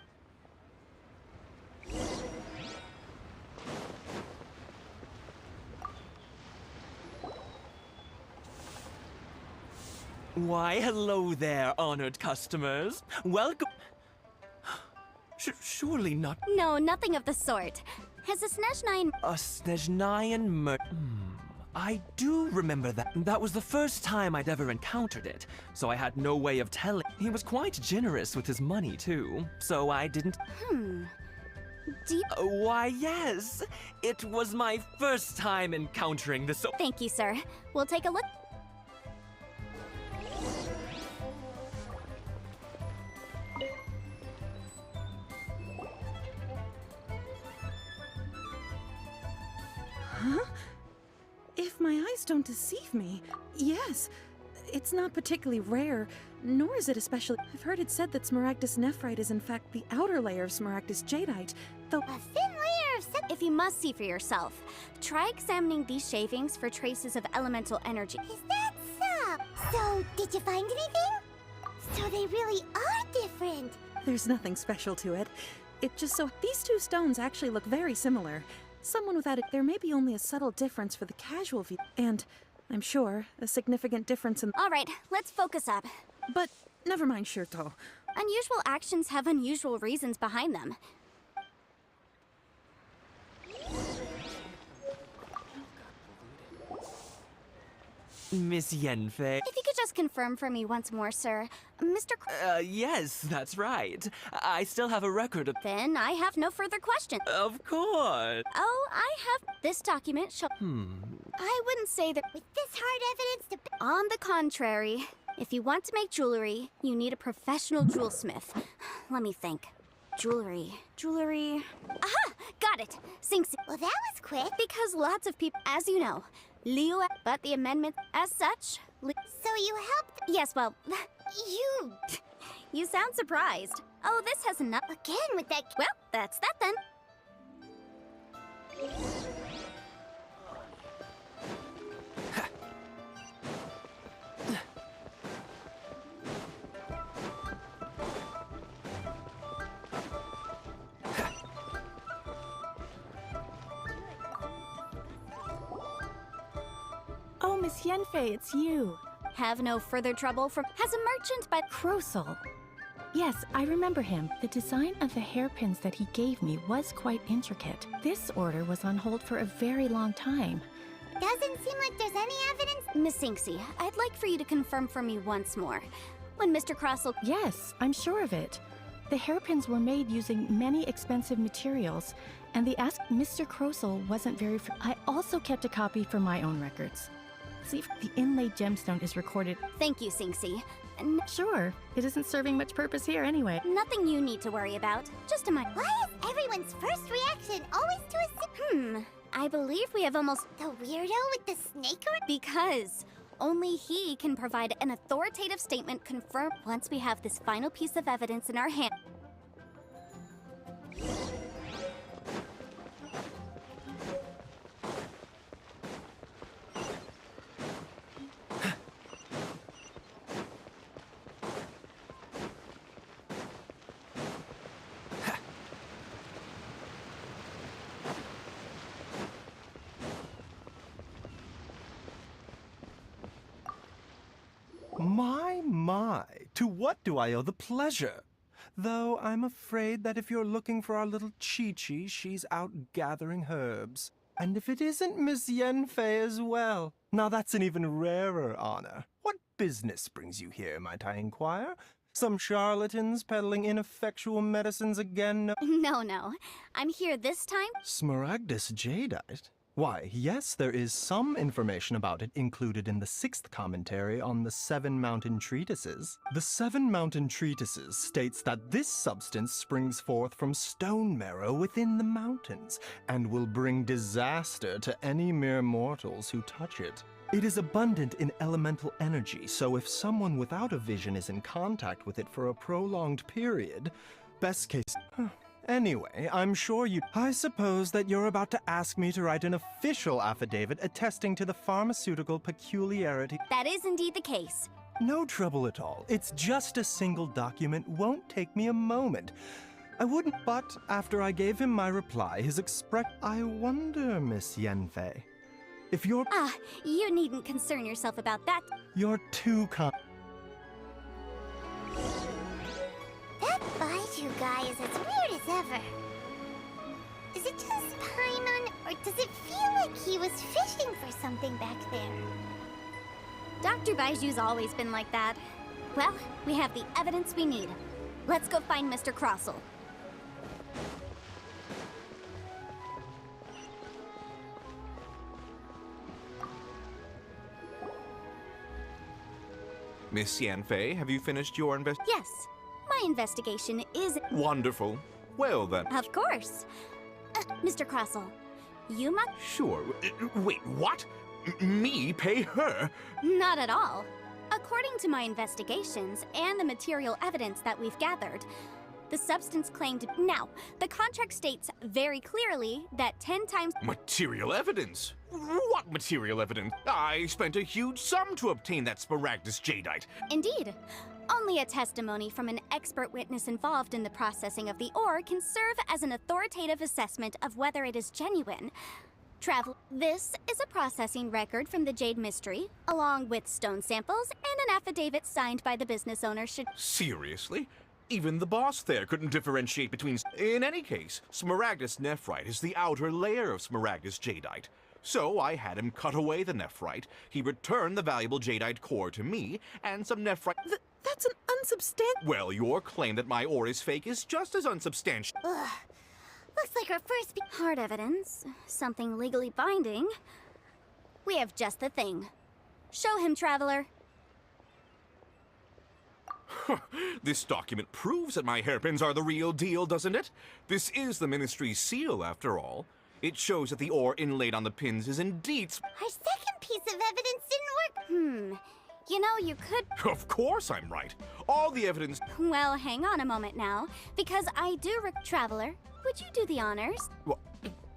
Why, hello there, honored customers. Welcome... Surely not... No, nothing of the sort. Has a Snezhnayan... A Snezhnayan I do remember that. That was the first time I'd ever encountered it, so I had no way of telling. He was quite generous with his money, too, so I didn't... Do you... Why, yes. It was my first time encountering the Thank you, sir. We'll take a look... Huh? If my eyes don't deceive me, yes. It's not particularly rare, nor is it especially... I've heard it said that Smaragdus nephrite is in fact the outer layer of Smaragdus jadeite, though... A thin layer of... If you must see for yourself, try examining these shavings for traces of elemental energy. Is that so? So, did you find anything? So they really are different. There's nothing special to it. It just so... These two stones actually look very similar. Someone without it, there may be only a subtle difference for the casual view, and, I'm sure, a significant difference in... All right, let's focus up. But, never mind, Shirto. Unusual actions have unusual reasons behind them. Miss Yenfei. If you could just confirm for me once more, sir. Mr. Yes, that's right. I still have a record of... Then I have no further questions. Of course. Oh, I have... This document show... I wouldn't say that... With this hard evidence to... On the contrary, if you want to make jewelry, you need a professional jewelsmith. Let me think. Jewelry. Aha! Got it! Sing Sing. Well, that was quick. Because lots of people... As you know, Liyue... But the amendment, as such... So you helped... Yes, well... You sound surprised. Oh, this has enough. Again with that. Well, that's that then. Oh, Miss Yenfei, it's you. Have no further trouble from... Has a merchant by... Krosel. Yes, I remember him. The design of the hairpins that he gave me was quite intricate. This order was on hold for a very long time. Doesn't seem like there's any evidence. Miss Inksy, I'd like for you to confirm for me once more. When Mr. Krosel... Yes, I'm sure of it. The hairpins were made using many expensive materials, and the Mr. Krosel wasn't very... I also kept a copy for my own records. See if the inlaid gemstone is recorded. Thank you, Sinksy. Sure, it isn't serving much purpose here anyway. Nothing you need to worry about. Just a minor. Why is everyone's first reaction always to assume? I believe we have almost... The weirdo with the snake around? Because only he can provide an authoritative statement confirmed once we have this final piece of evidence in our hand. My, to what do I owe the pleasure? Though I'm afraid that if you're looking for our little Chi-Chi, she's out gathering herbs. And if it isn't Miss Yenfei as well, now that's an even rarer honor. What business brings you here, might I inquire? Some charlatans peddling ineffectual medicines again? No. I'm here this time. Smaragdus jadeite? Why, yes, there is some information about it included in the 6th commentary on the 7 Mountain Treatises. The 7 Mountain Treatises states that this substance springs forth from stone marrow within the mountains, and will bring disaster to any mere mortals who touch it. It is abundant in elemental energy, so if someone without a vision is in contact with it for a prolonged period, best case... Anyway, I'm sure I suppose that you're about to ask me to write an official affidavit attesting to the pharmaceutical peculiarity. That is indeed the case. No trouble at all. It's just a single document. Won't take me a moment. I wouldn't, but after I gave him my reply, his I wonder, Miss Yenfei, if you're... You needn't concern yourself about that. You're too That Baiju guy is as weird as ever. Is it just Paimon, or does it feel like he was fishing for something back there? Dr. Baiju's always been like that. Well, we have the evidence we need. Let's go find Mr. Krosel. Miss Yanfei, have you finished your Yes. My investigation is... Wonderful. Well then. Of course. Mr. Krosel, you must... Sure. Wait, what? Me pay her? Not at all. According to my investigations and the material evidence that we've gathered, the substance claimed... Now, the contract states very clearly that 10 times... Material evidence? What material evidence? I spent a huge sum to obtain that Smaragdus jadeite. Indeed. Only a testimony from an expert witness involved in the processing of the ore can serve as an authoritative assessment of whether it is genuine. This is a processing record from the Jade Mystery, along with stone samples and an affidavit signed by the business owner. Seriously? Even the boss there couldn't differentiate between... In any case, Smaragdus nephrite is the outer layer of Smaragdus jadeite. So I had him cut away the nephrite, he returned the valuable jadeite core to me, and some nephrite... That's an unsubstantiated... Well, your claim that my ore is fake is just as unsubstantiated. Ugh. Looks like our first... Hard evidence. Something legally binding. We have just the thing. Show him, Traveler. This document proves that my hairpins are the real deal, doesn't it? This is the Ministry's seal, after all. It shows that the ore inlaid on the pins is indeed... Our second piece of evidence didn't work. You know, you could... Of course I'm right. All the evidence... Well, hang on a moment now, because I do... Traveler, would you do the honors? What?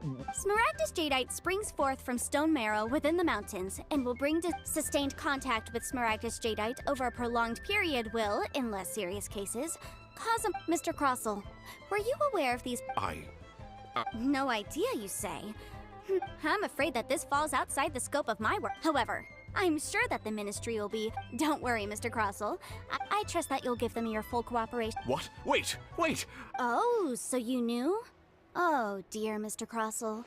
Smaragdus Jadeite springs forth from stone marrow within the mountains and will bring to sustained contact with Smaragdus Jadeite over a prolonged period will, in less serious cases, cause a... Mr. Crossell, were you aware of these... No idea, you say? I'm afraid that this falls outside the scope of my work. However, I'm sure that the Ministry will be... Don't worry, Mr. Crossell. I trust that you'll give them your full cooperation. What? Wait! Oh, so you knew? Oh, dear, Mr. Crossell.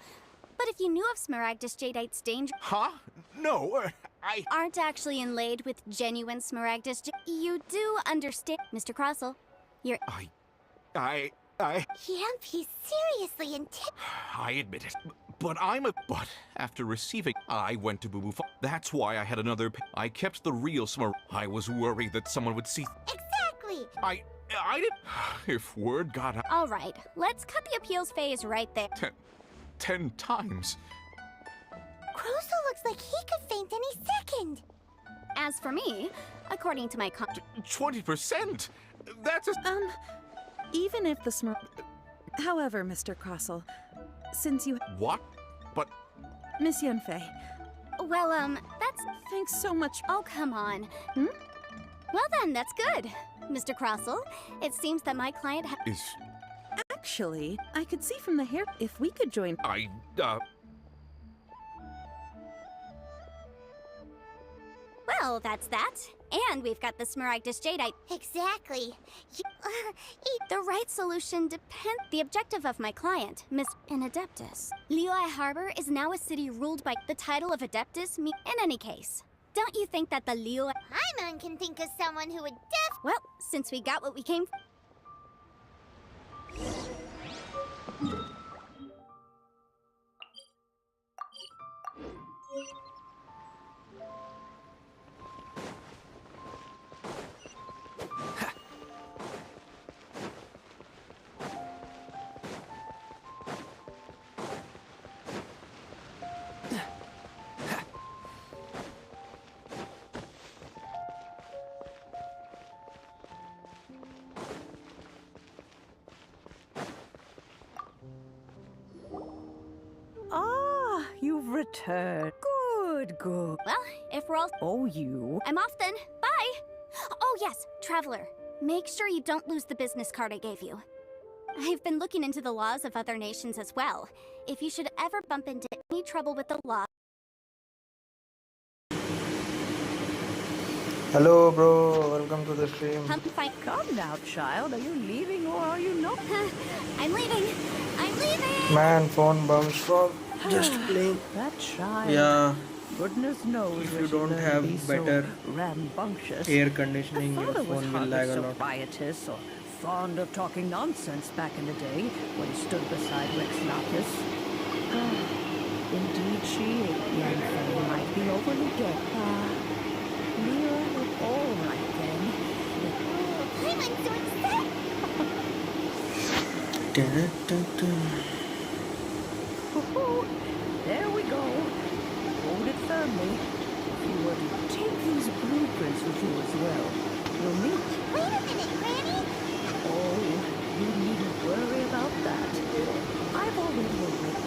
But if you knew of Smaragdus Jadeite's danger... Huh? No, I... Aren't actually inlaid with genuine Smaragdus You do understand... Mr. Crossell, you're... I... Can't be seriously I admit it. But after receiving... I went to Boo Boo... That's why I had another... I kept the real I was worried that someone would see... Exactly! I did... If word got out... All right, let's cut the appeals phase right there. 10 times. Crossell looks like he could faint any second. As for me, according to my 20%? That's a... Even if the However, Mr. Crossell, since you... What? But... Miss Yunfei. Well, that's... Thanks so much. Oh, come on. Well then, that's good. Mr. Crossell, it seems that my client is... Actually, I could see from the hair if we could join... Well, that's that. And we've got the Smaragdus Jadeite. Exactly. The right solution depends... The objective of my client, Miss Adeptus. Liyue Harbor is now a city ruled by the title of Adeptus. In any case, don't you think that the Liyue... Paimon can think of someone who would Well, since we got what we came for... You've returned. Good. Well, if we're all... Oh, you. I'm off then. Bye! Oh, yes, Traveler. Make sure you don't lose the business card I gave you. I've been looking into the laws of other nations as well. If you should ever bump into any trouble with the law... Hello, bro. Welcome to the stream. Come now, child. Are you leaving or are you not? I'm leaving. Man, phone bumps for just playing. That child. Yeah. Goodness knows if you don't have better rambunctious. air conditioning, your father phone was will lag a so lot. riotous or fond of talking nonsense back in the day when he stood beside Rex Lapis. Indeed, she might be overly dead. Liyue was all right then. Paimon's so upset! There we go. Hold it firmly. If you were to take these blueprints with you as well, you'll meet... Wait a minute, Granny! Oh, you needn't worry about that. I've already opened.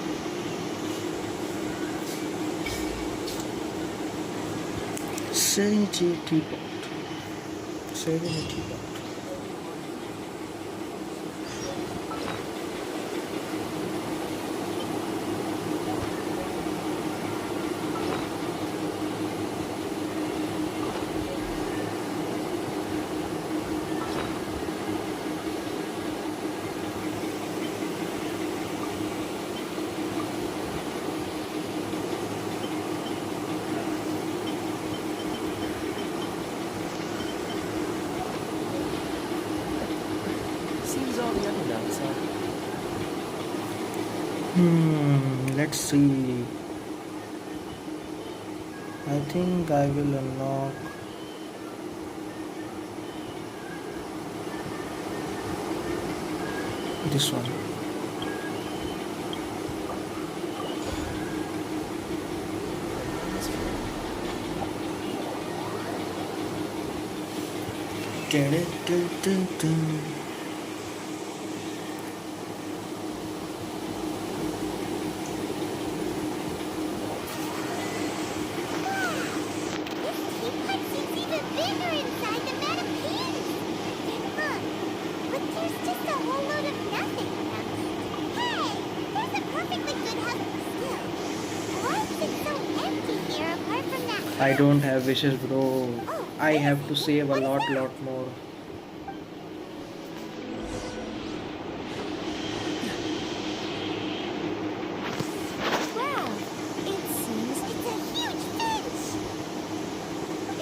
Serenity Teapot. Serenity Teapot. Let's see. I think I will unlock this one. I don't have wishes, bro. I have to save a lot more. Wow, it seems it's a huge finch!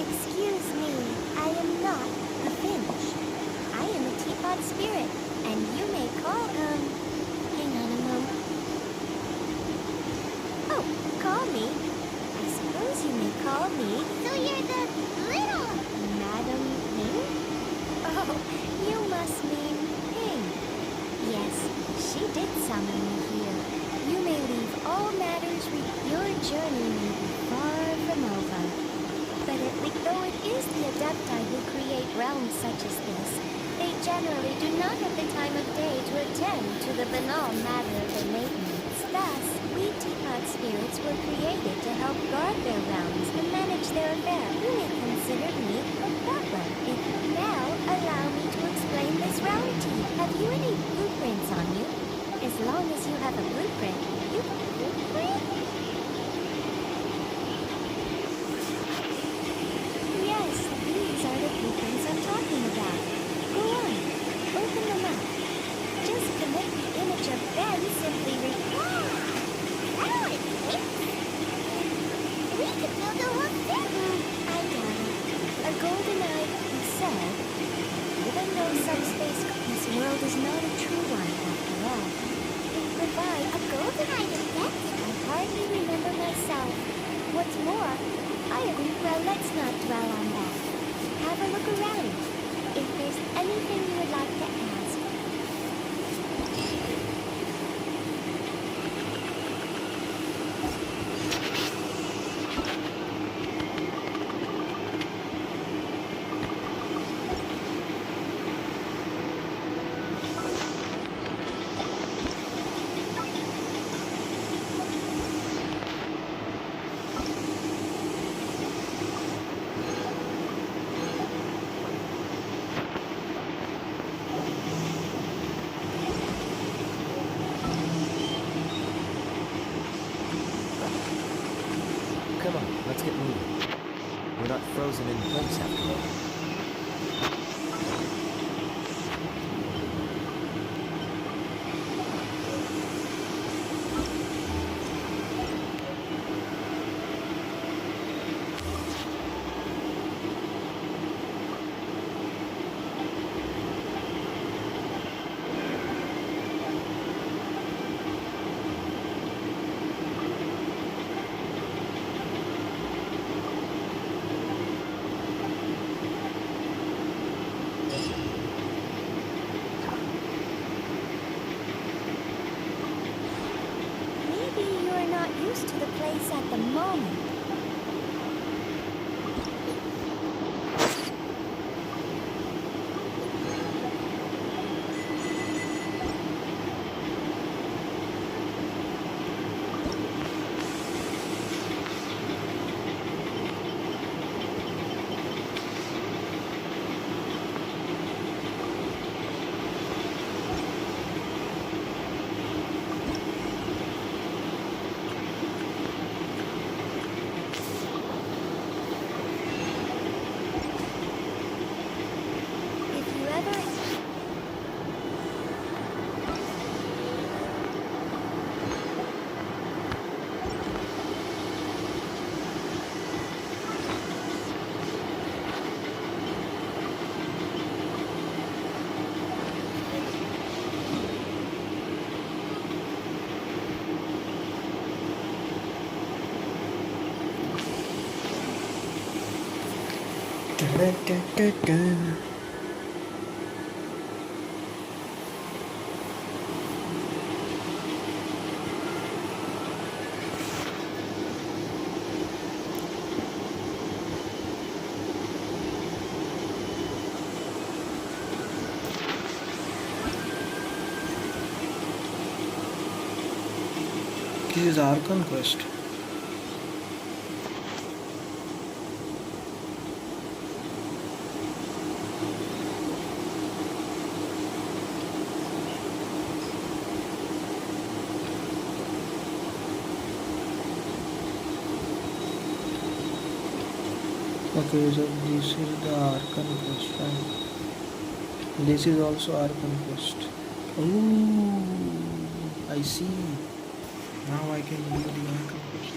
Excuse me, I am not a finch. I am a teapot spirit, and you may call, hang on a moment. Oh, call me? I suppose you may call me. So you're the little Madam Ping? Oh, you must mean Ping. Yes, she did summon me here. You may leave all matters your journey may be far from over. But though it is the Adepti who create realms such as this, they generally do not have the time of day to attend to the banal matter of their maintenance. Thus, we teapot spirits were created to help guard their realms and manage their affairs. You may consider me a butler. Now, allow me to explain this realm to you. Have you any blueprints on you? As long as you have a blueprint, you blueprint? Yes, these are the blueprints I'm talking about. Go on, open them up. Just commit the image of Ben simply Wow, it fits. We could build a whole thing. I doubt it. A golden eye, he said. Even though subspace, this world is not a true one after all. Provide a golden eye defense? I hardly remember myself. What's more, well, let's not dwell on that. Have a look around. If there's anything you would like to ask. Come on, let's get moving. We're not frozen in place after all. Used to the place at the moment. He is Archon quest. Okay, so this is the Archon quest, fine. This is also Archon quest. Oh, I see. Now I can do the Archon quest.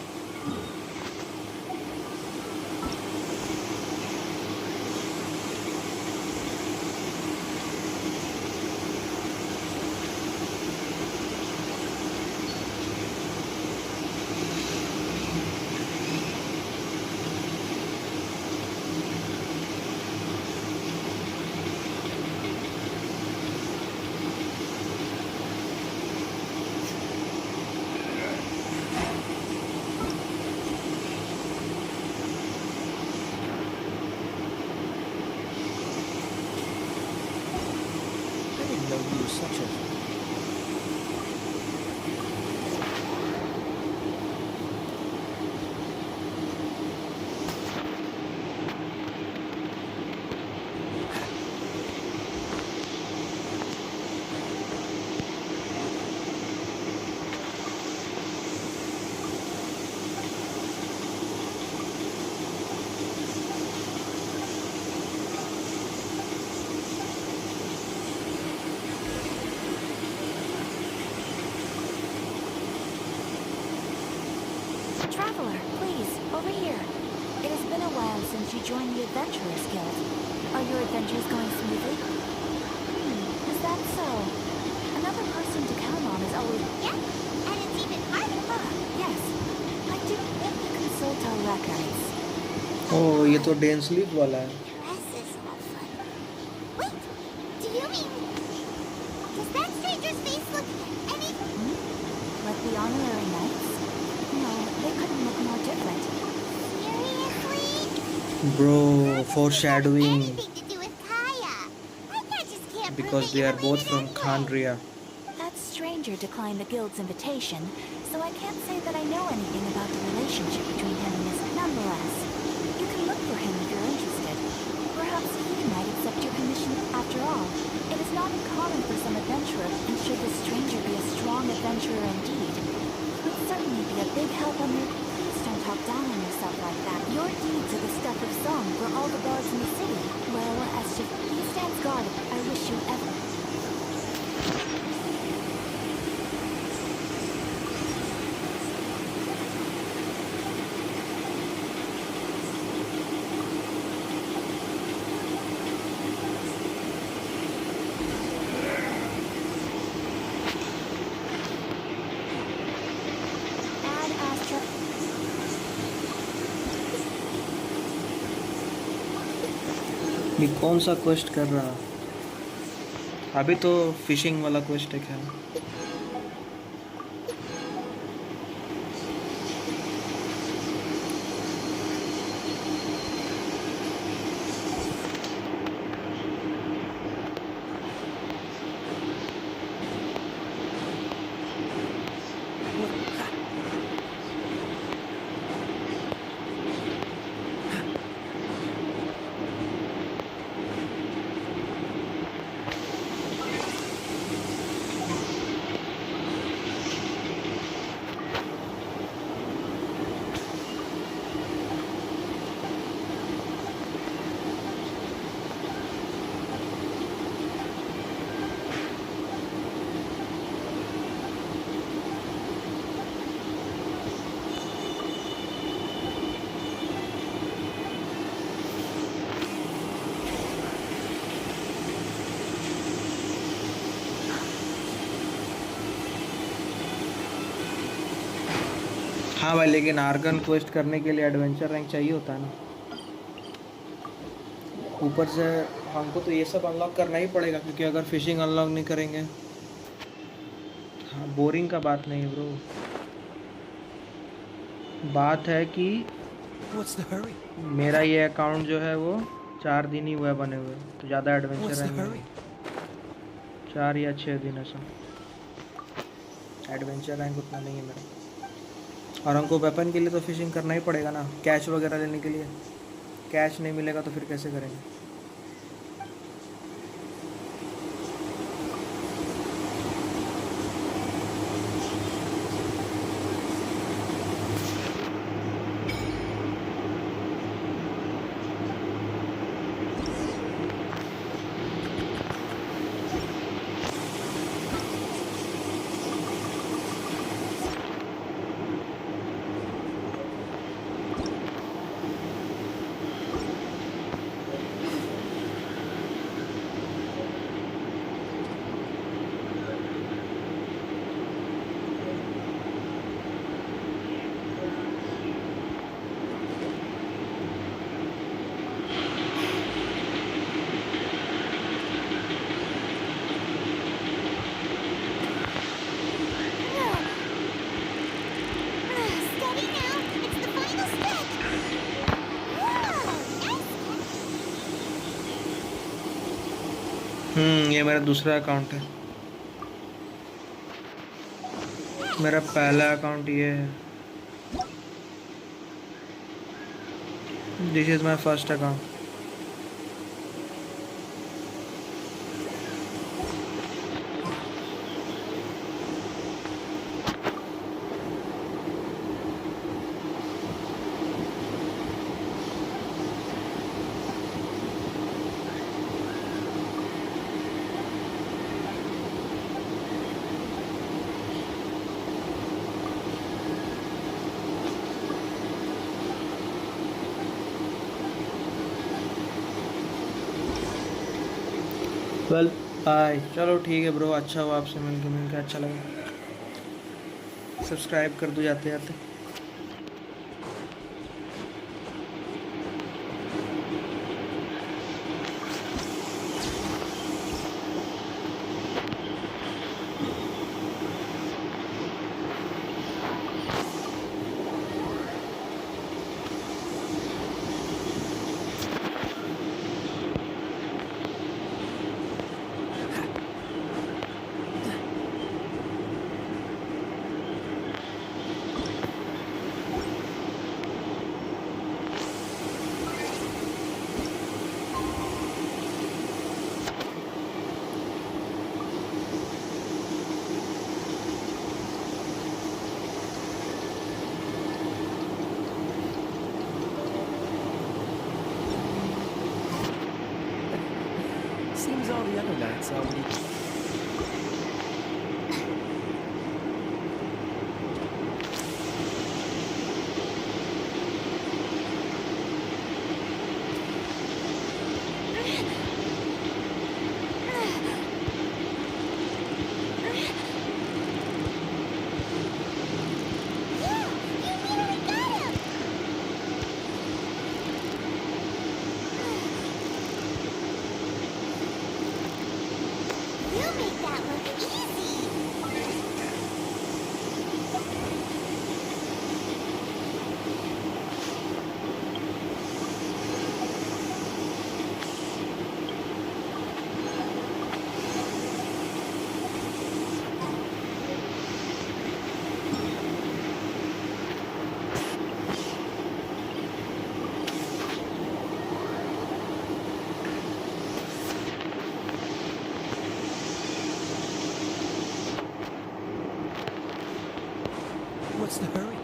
Traveler, please, over here. It has been a while since you joined the Adventurers Guild. Are your adventures going smoothly? Is that so? Another person to count on is always... Yeah, and it's even harder. Yes. I did consult our records. Oh, ये तो dense leaf वाला है. This is all fun. Wait, do you mean... Does that stranger's face look any... Like the honorary knights? No, they couldn't look more different. Seriously? Bro, foreshadowing. Anything to do with Kaya. I just can't Because they are both from Khandria. That stranger declined the guild's invitation, so I can't say that I know anything about the relationship between him and his... Nonetheless, you can look for him if you're interested. Perhaps he might accept your commission after all. It is not uncommon for some adventurer, and should this stranger be a strong adventurer indeed, he would certainly be a big help on your... Please don't talk down on yourself like that. Your deeds are the stuff of song for all the bards in the city. Well, as to... He stands guard. I wish you ever... ये कौन सा quest कर रहा? अभी तो fishing वाला quest है. हाँ भाई, लेकिन आर्गन क्वेस्ट करने के लिए एडवेंचर रैंक चाहिए होता है ना. ऊपर से हमको तो ये सब अनलॉक करना ही पड़ेगा, क्योंकि अगर फिशिंग अनलॉक नहीं करेंगे, हाँ, बोरिंग का बात नहीं ब्रो. बात है कि मेरा ये अकाउंट जो है वो 4 दिन ही हुआ है बने हुए, तो ज़्यादा एडवेंचर रैंक 4 या 6 दिन ऐसा. एडवेंचर रैंक उतना नहीं है मेरा. और हमको वेपन के लिए तो फिशिंग करना ही पड़ेगा ना, कैश वगैरह लेने के लिए। कैश नहीं मिलेगा तो फिर कैसे करेंगे? Steady now. It's the final stretch. ये मेरा दूसरा अकाउंट है। मेरा पहला अकाउंट ये है। This is my first account. Well bye. चलो ठीक है ब्रो, अच्छा हुआ आपसे मिल के अच्छा लगा। सब्सक्राइब कर दो जाते जाते। Seems all the other knights already... What's the hurry?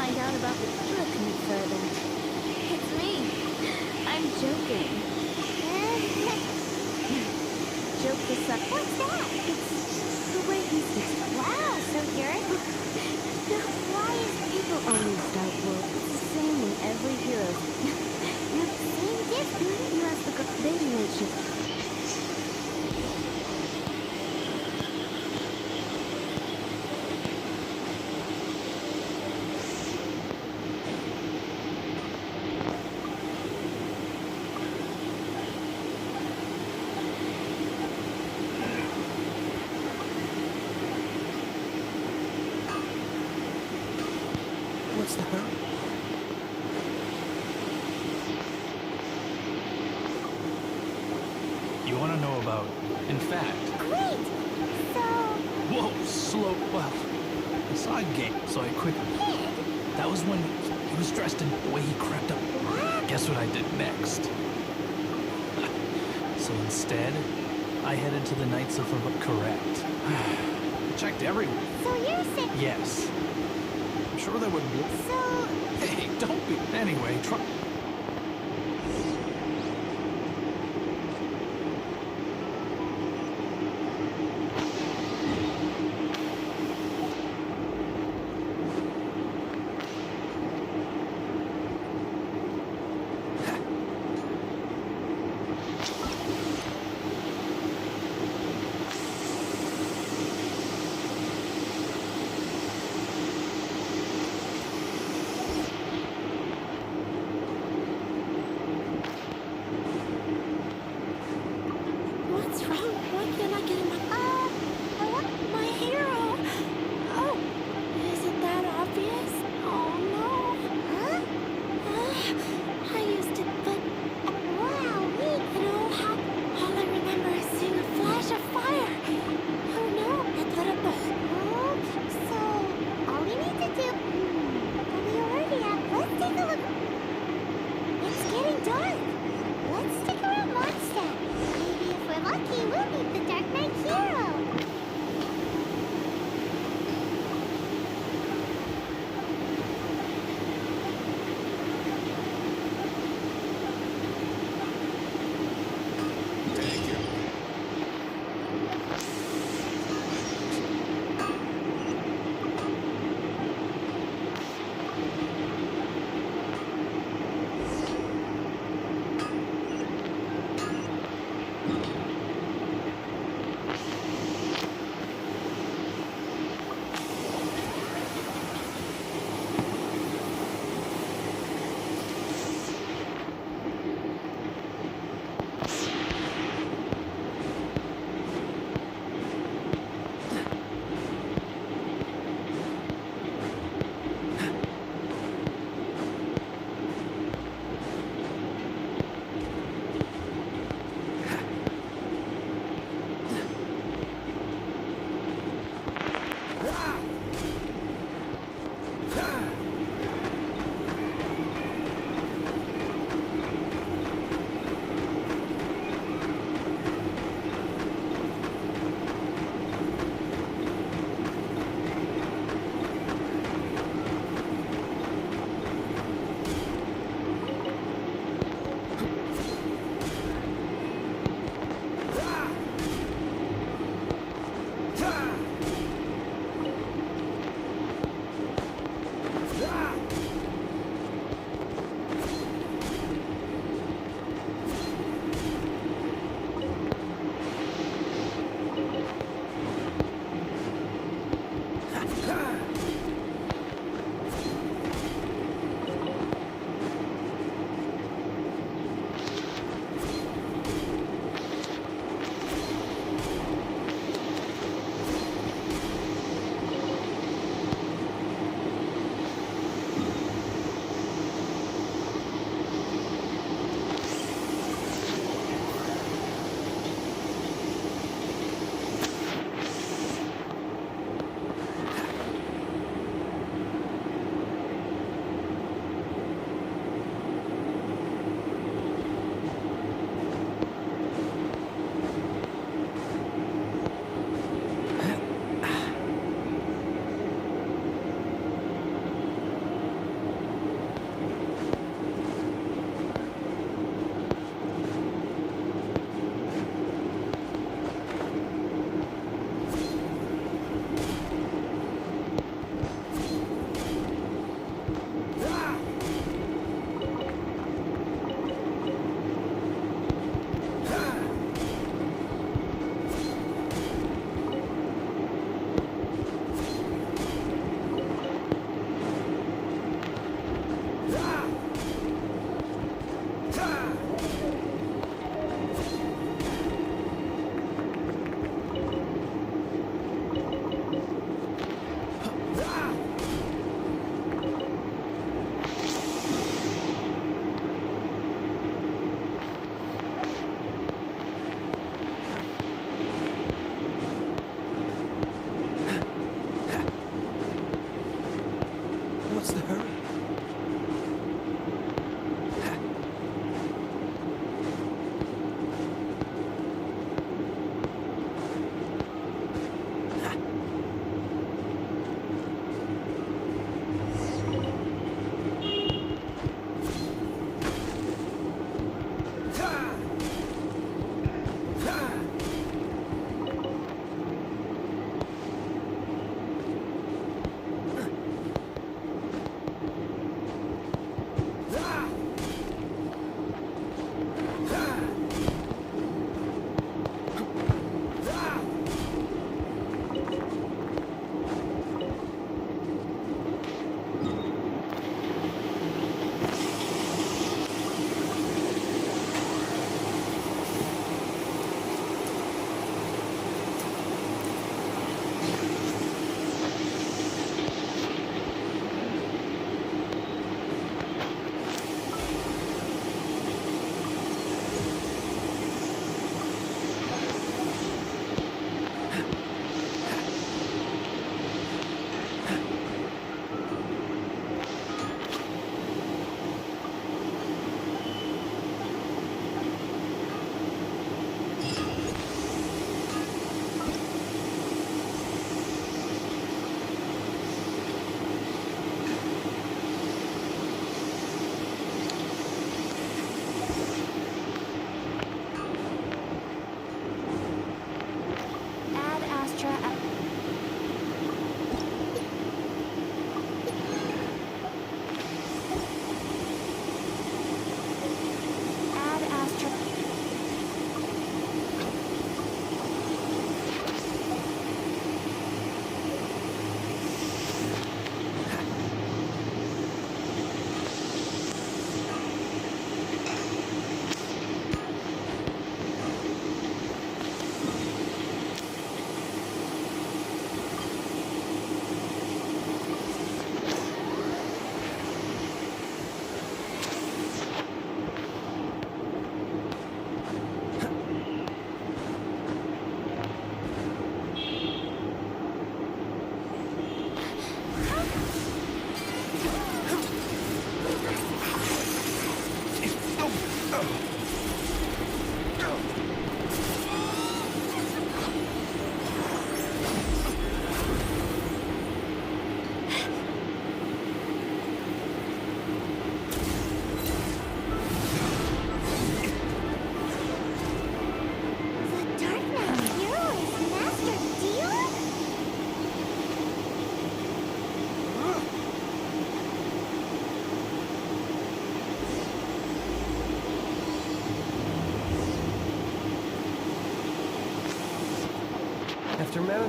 find out about the... Look no further. It's me. I'm joking. Joke aside. What's that? It's the way he speaks. Wow, so you're... Why is People always doubt Wolf. It's the same in every hero. same difference? You ask the girl. They relate you. What's the hurry? You want to know about... In fact... Great! So... Whoa, slow... Well... I saw a gate, so I quickly... That was when he was dressed in the way he crept up. Guess what I did next? So instead, I headed to the Knights of... Correct. Checked everywhere. So you're saying... Yes. I'm sure they wouldn't be... So... Hey, don't be... Anyway, try...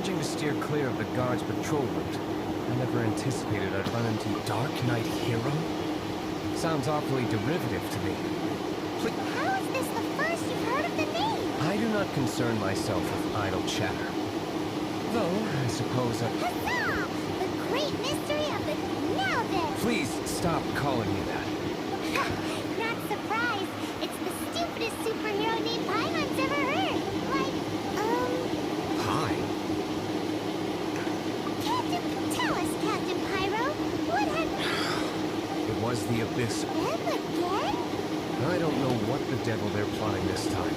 managing to steer clear of the guard's patrol route. I never anticipated I'd run into Dark Knight Hero. Sounds awfully derivative to me. How is this the first you've heard of the name? I do not concern myself with idle chatter. Though, I suppose that... Huzzah! The great mystery of the... Now then! Please stop calling me that. Not surprised. It's the stupidest superhero name Paimon's ever heard. Like, Hi. Tell us, Captain Pyro. What had... It was the Abyss. Them again? I don't know what the devil they're plotting this time.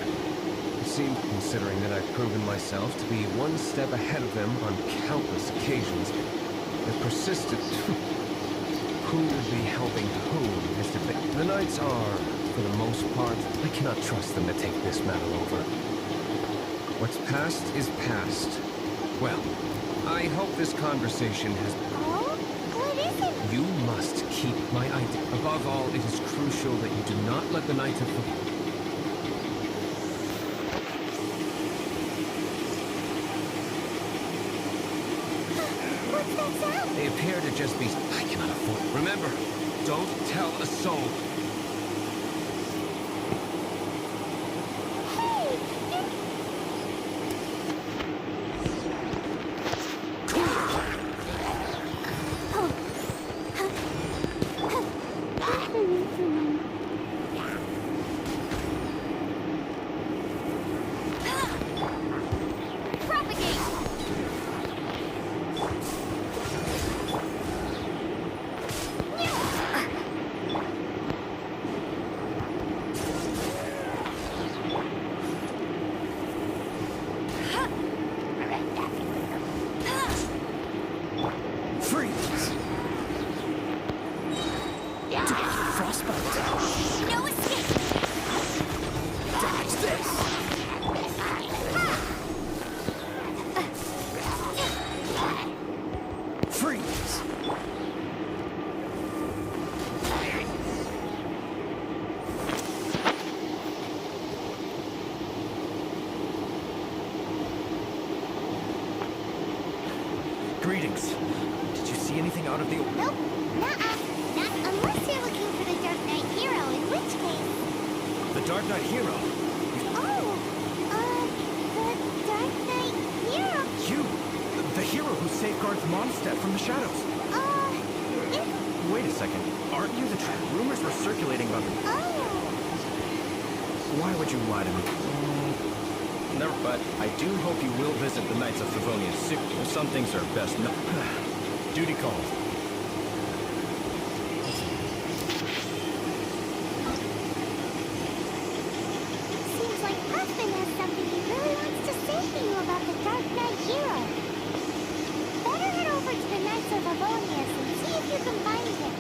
It seemed, considering that I've proven myself to be one step ahead of them on countless occasions, that persisted. Who would be helping whom is debate. The Knights are, for the most part, I cannot trust them to take this matter over. What's past is past. Well, I hope this conversation has... Oh? What is it? You must keep my idea. Above all, it is crucial that you do not let the Knights of... What's that sound? They appear to just be... I cannot afford... Remember, don't tell a soul. Greetings. Did you see anything out of the... Nope. Nuh-uh. Not unless you're looking for the Dark Knight Hero, in which case... The Dark Knight Hero? Oh! The Dark Knight Hero? You! The hero who safeguards Mondstadt from the shadows. Wait a second. Aren't you the rumors were circulating about the... Oh! Why would you lie to me? Never, but I do hope you will visit the Knights of Favonius soon. Some things are best known. Duty calls. Seems like Huffman has something he really wants to say to you about the Dark Knight Hero. Better head over to the Knights of Favonius and see if you can find him.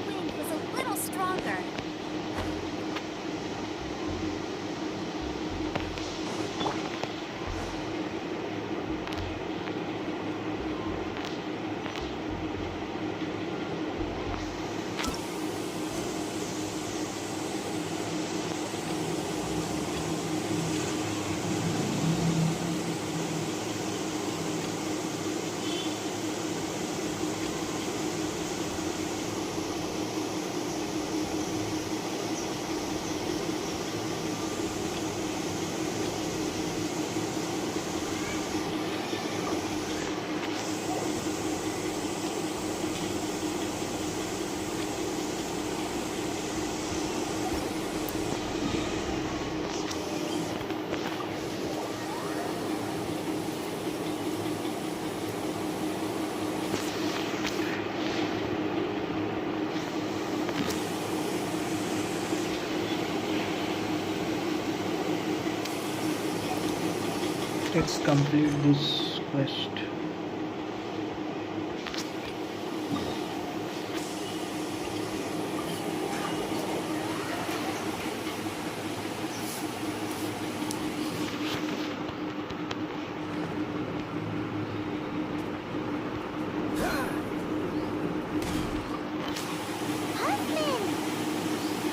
wind was a little stronger. Let's complete this quest.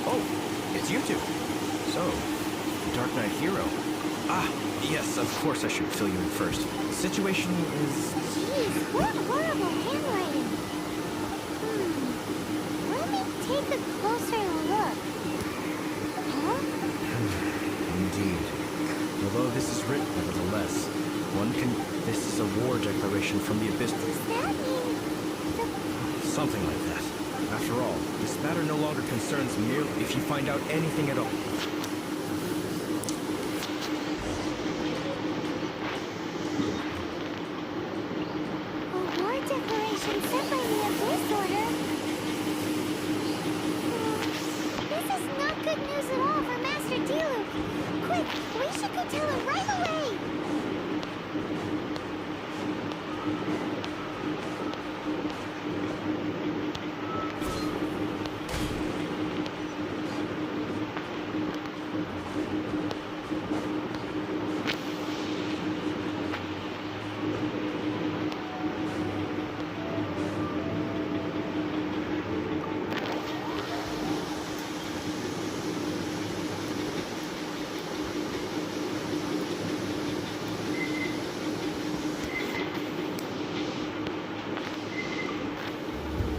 Oh, it's you two. So, the Dark Knight hero. Ah, yes, of course I should fill you in first. Situation is... Jeez, what horrible handwriting. Let me take a closer look. Huh? Indeed. Although this is written, nevertheless, one can... This is a war declaration from the Abyss. Does that mean Something like that. After all, this matter no longer concerns merely if you find out anything at all. a war declaration sent by the Abyss Order? This is not good news at all for Master Diluc. Quick, we should go tell him right away.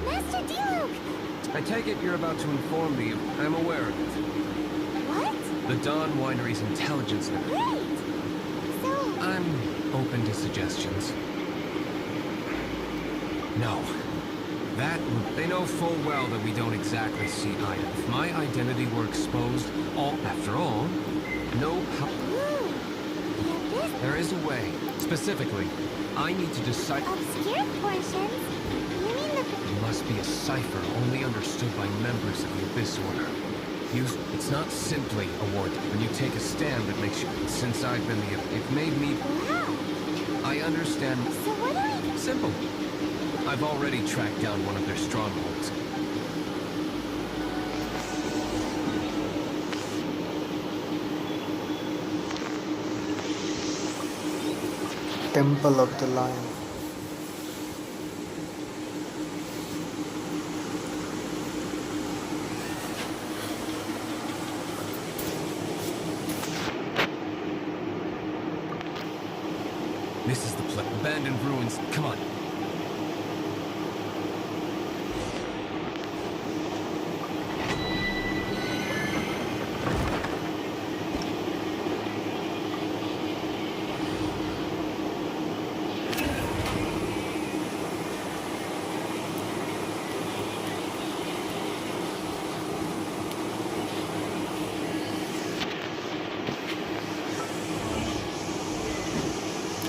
Master Diluc! I take it you're about to inform me. I'm aware of it. What? The Dawn Winery's intelligence. Great! So... I'm open to suggestions. No. That they know full well that we don't exactly see eye. If my identity were exposed, after all, no there is a way. Specifically, I need to decipher. Obscure portions? You mean the... It must be a cipher only understood by members of the Abyss Order. It's not simply a ward. When you take a stand that makes you... Since I've been it made me... Wow! I understand... So what do I... Simple. I've already tracked down one of their strongholds. Temple of the Lion. This is the abandoned ruins. Come on.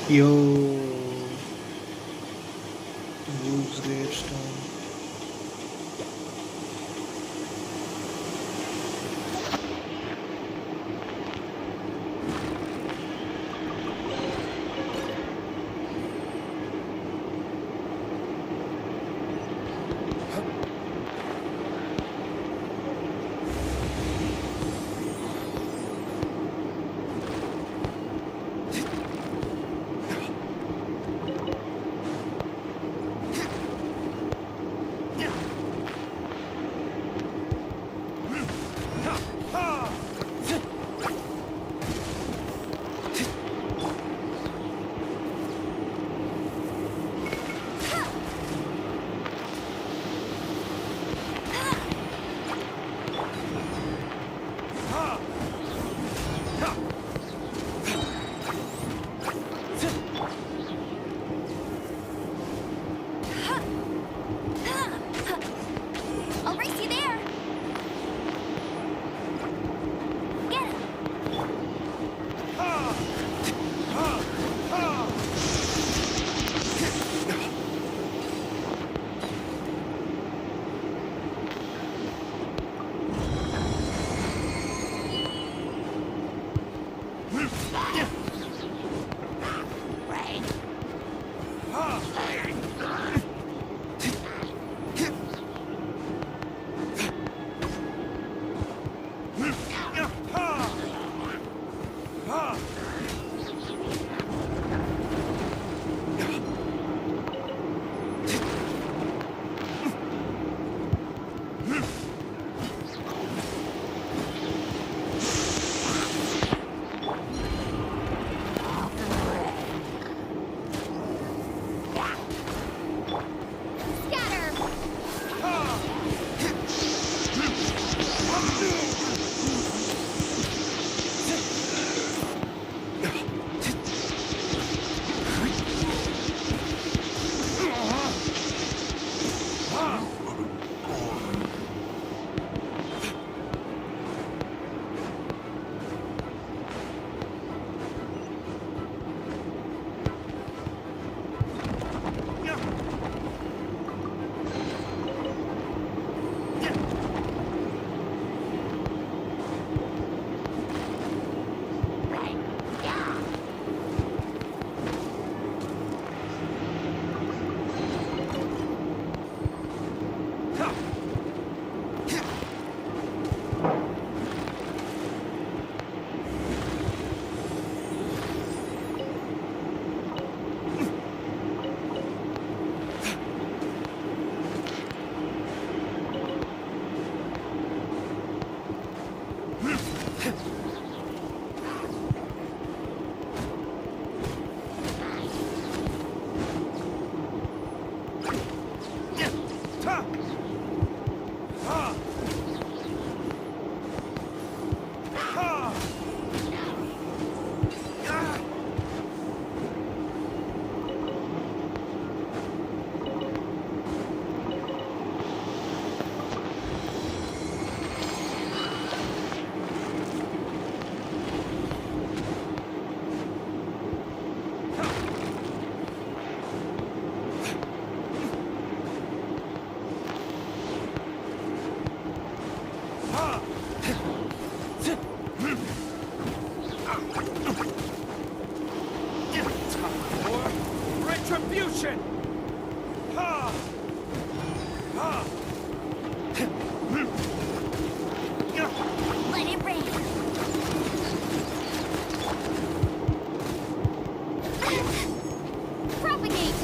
Yo, Wolf's gravestone. Retribution! Let it rain. Propagate.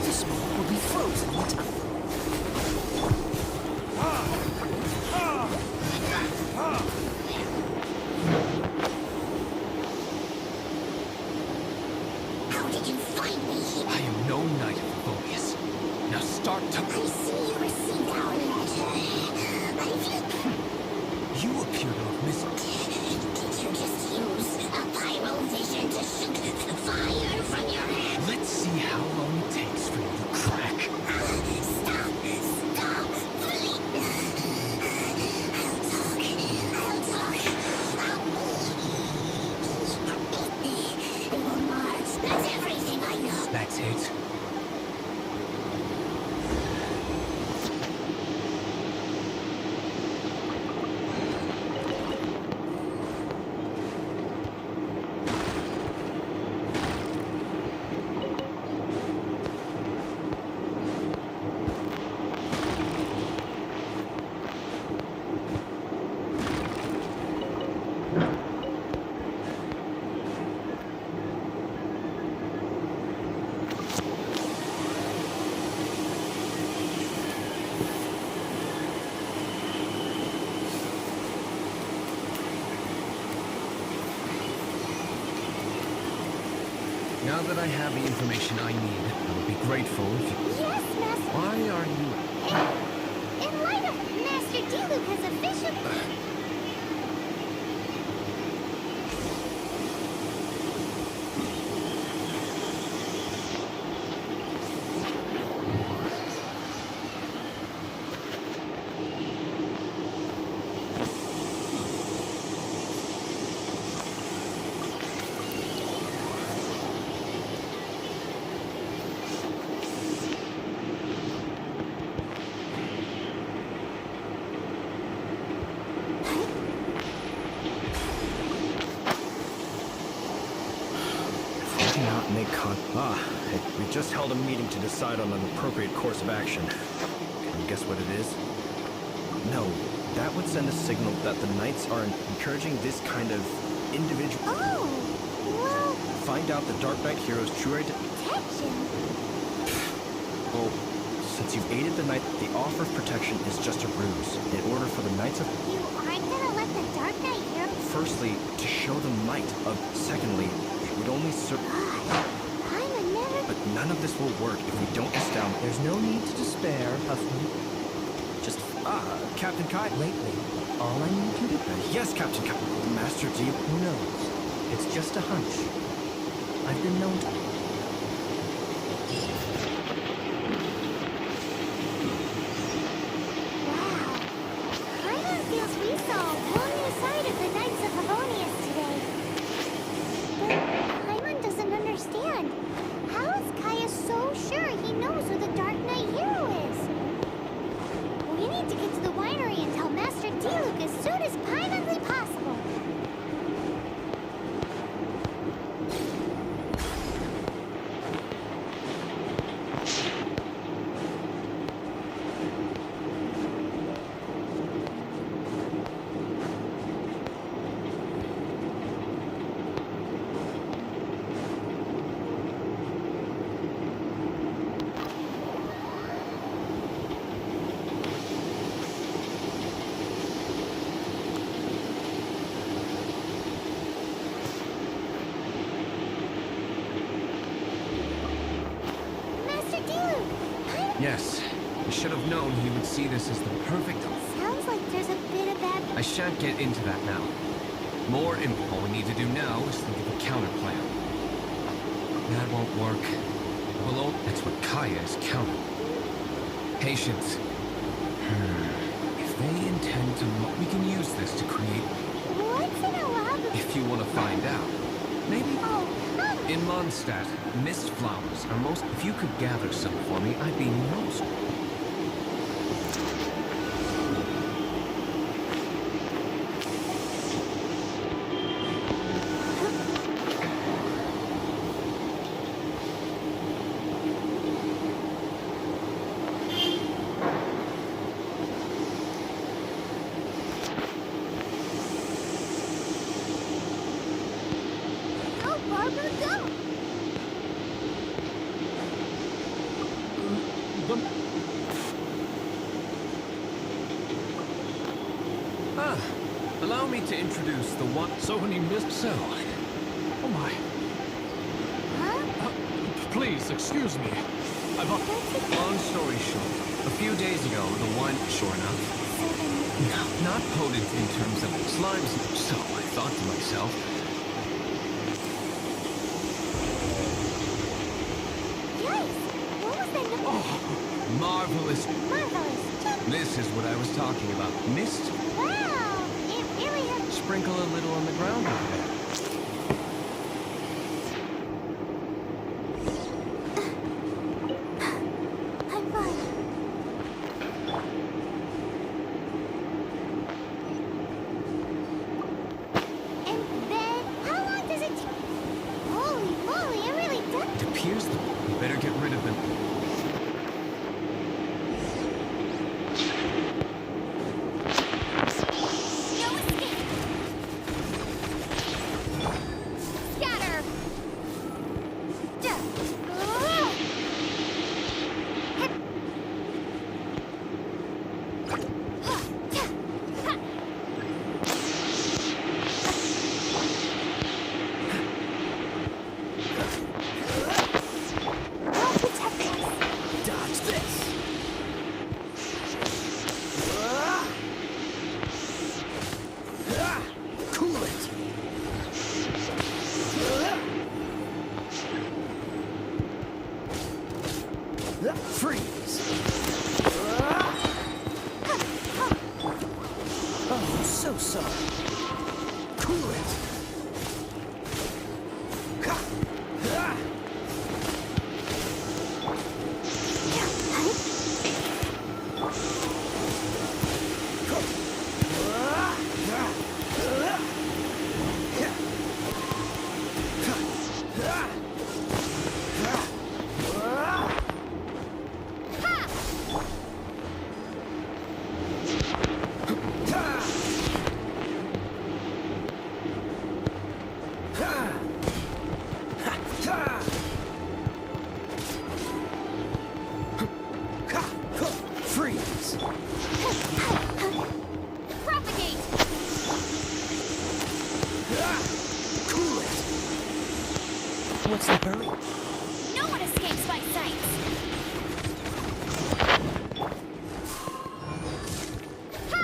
This moon will be frozen in time. How did you find me? I am no knight of Favonius. Now start to... I see you received our letter. But if You appear to have missed... Did you just use a pyro vision to shoot the fire from your head? Let's see how long it takes for you to crack. Stop, please. It will march. That's everything I know. That's it. Now that I have the information I need, I would be grateful if you... Yes, Master. Why are you... In light of Master Diluc has officially... We just held a meeting to decide on an appropriate course of action. Can you guess what it is? No, that would send a signal that the Knights are encouraging this kind of individual... Oh, well... Find out the Dark Knight hero's true Protection? Well, since you've aided the Knight, the offer of protection is just a ruse, in order for the Knights of... You aren't gonna let the Dark Knight hero... Firstly, to show the might of... Secondly, it would only serve... But none of this will work if we don't establish... There's no need to despair, Huffman. Just... Captain Kai... Lately, all I need you to do? Yes, Captain Master G. Who knows? It's just a hunch. I've been known to... Wow. Paimon feels we saw a whole new side of the Knights of Favonius today. But Paimon doesn't understand. How is Kaya so sure he knows who the Dark Knight hero is? We need to get to the winery and tell Master Diluc as soon as humanly possible. Yes. I should have known he would see this as the perfect... Sounds like there's a bit of bad... I shan't get into that now. More info. All we need to do now is think of a counterplan. That won't work. Well, that's what Kaya is counting. Patience. If they intend to... We can use this to create... What's in a lab? If you want to find out. Maybe... Oh, in Mondstadt, mist flowers are most... If you could gather some for me, I'd be most... Allow me to introduce the one... So when you missed... So... Oh my... Please, excuse me. Long story short, a few days ago, the one... Sure enough. Not potent in terms of slimes, so I thought to myself... Oh, marvelous. This is what I was talking about. Mist? Wow! It really has... Sprinkle a little on the ground over there. I'm fine. And then, how long does it take? Holy moly, it really does. It appears that we better get rid of them. What's the hurry? No one escapes my sights. Ha!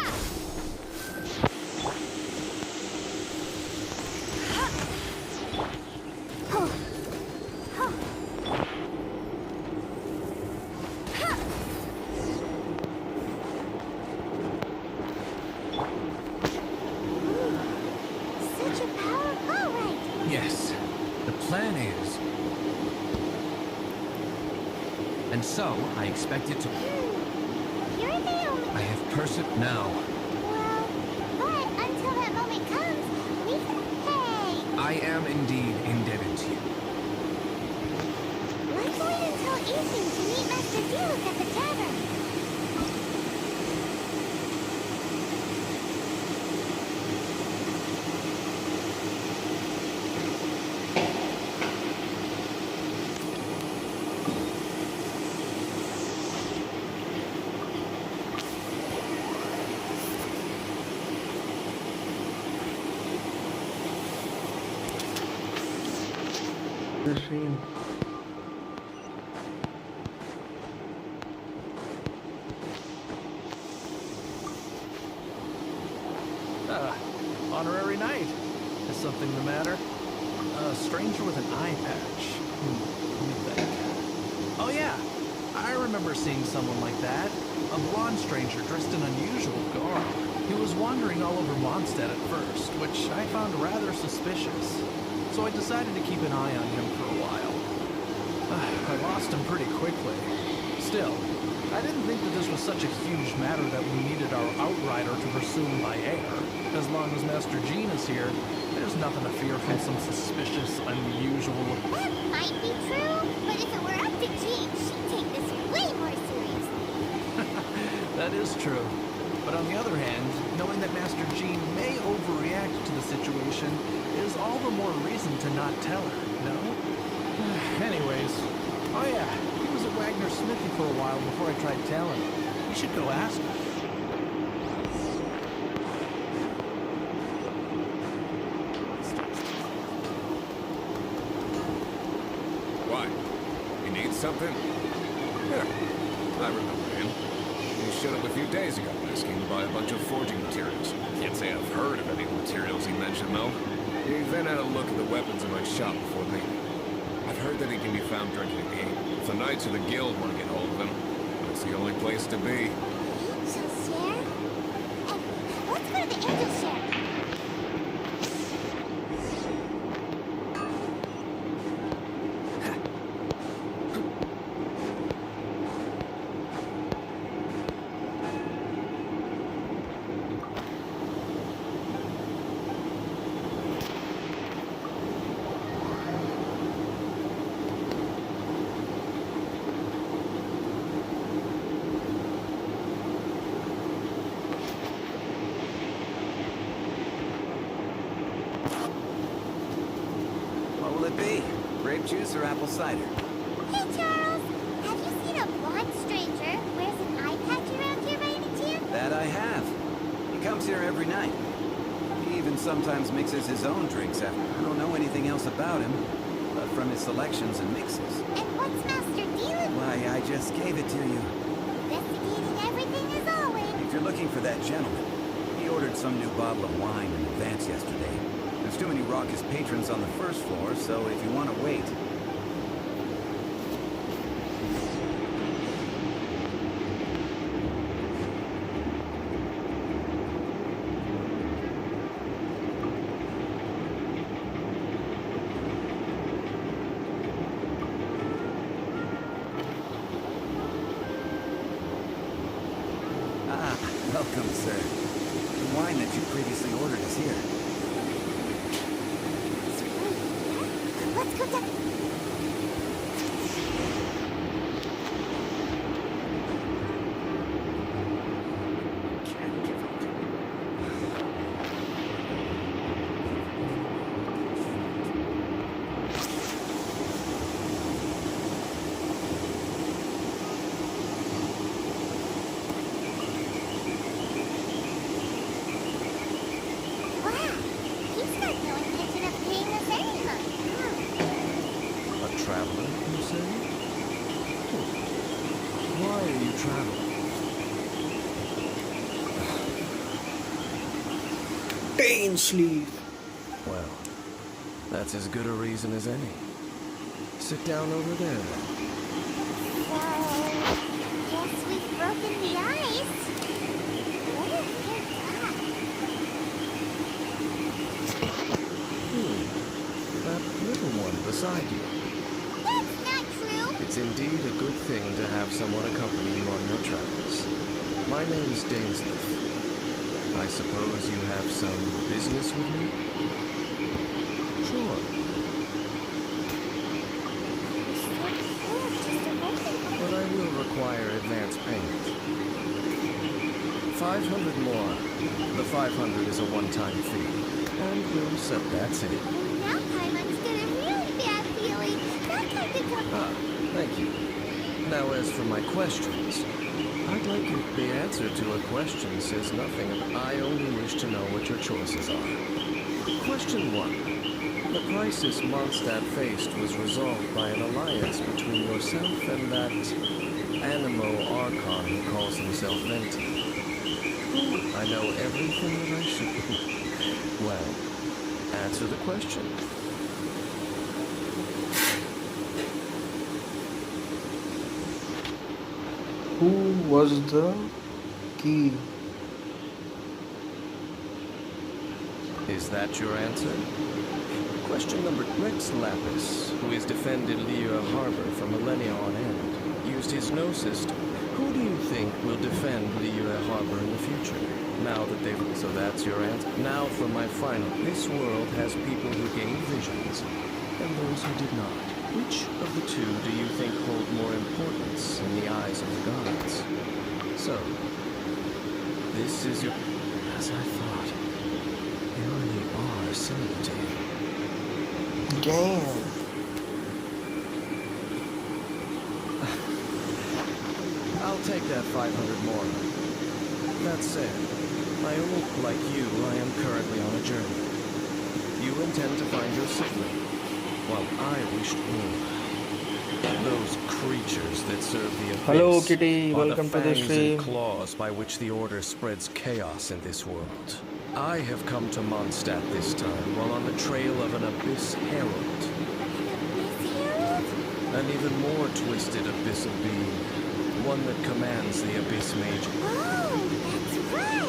plan is. And so, I expect it to... You're the only... I have now. Well, but until that moment comes, we can pay. I am indeed indebted to you. Let's wait until evening to meet Master Diluc at the tavern. The stream. Honorary knight. Is something the matter? A stranger with an eye patch. Let me think. Oh yeah, I remember seeing someone like that. A blonde stranger dressed in unusual garb. He was wandering all over Mondstadt at first, which I found rather suspicious. So I decided to keep an eye on him for a while. I lost him pretty quickly. Still, I didn't think that this was such a huge matter that we needed our outrider to pursue him by air. As long as Master Jean is here, there's nothing to fear from some suspicious, unusual... That might be true, but if it were up to Jean, she'd take this way more seriously. That is true. But on the other hand, knowing that Master Jean may overreact to the situation is all the more reason to not tell her, no? Anyways, oh yeah, he was at Wagner's smithy for a while before I tried telling him. We should go ask him. Why? You need something? Yeah, I remember him. He showed up a few days ago asking to buy a bunch of forging materials. Can't say I've heard of any of the materials he mentioned, though. He then had a look at the weapons in my shop before leaving. I've heard that he can be found drinking a game. If the Knights of the Guild want to get hold of him, that's the only place to be. Angel share? Let's go to the angel share. What will it be? Grape juice or apple cider? Hey, Charles! Have you seen a blonde stranger who wears an eye patch around here by any chance? That I have. He comes here every night. He even sometimes mixes his own drinks after. I don't know anything else about him, but from his selections and mixes. And what's Master Diluc? Why, I just gave it to you. Investigating everything as always. If you're looking for that gentleman, he ordered some new bottle of wine in advance yesterday. There's too many raucous patrons on the first floor, so if you want to wait... Ah, welcome, sir. The wine that you previously ordered is here. Let's go down. Wow, he's got no intention of paying us any money. A traveler, you say? Why are you traveling? Pain sleeve. Well, that's as good a reason as any. Sit down over there. So, guess we've broken the ice. What if you're that? That little one alongside you. That's not true. It's indeed a good thing to have someone accompany you on your travels. My name's Dainsleif. I suppose you have some business with me? Sure. But I will require advance payment. 500 more. The 500 is a one-time fee. And we'll set that's it. Now Paimon's got a really bad feeling. That kind of Ah, thank you. Now as for my questions, I'd like you. The answer to a question says nothing. I only wish to know what your choices are. Question 1. The crisis Mondstadt faced was resolved by an alliance between yourself and that Animo Archon who calls himself Venti. I know everything that I should. Well, answer the question. Who was the key? Is that your answer? Question number. Rex Lapis, who has defended Liyue Harbor for millennia on end, used his gnosis. Who do you think will defend Liyue Harbor in the future? Now that they've... So that's your answer? Now for my final. This world has people who gained visions, and those who did not. Which of the two do you think hold more importance in the eyes of the gods? So, this is your... As I thought, you really are similar to him. Damn. I'll take that 500 more. That said, I only, like you, I am currently on a journey. You intend to find your sibling, while I wish to those creatures that serve the abyss. Hello, Kitty. are Welcome to the fangs stream. and claws by which the Order spreads chaos in this world. I have come to Mondstadt this time while on the trail of an Abyss Herald. An even more twisted abyssal being. One that commands the Abyss Mage. Oh, that's right!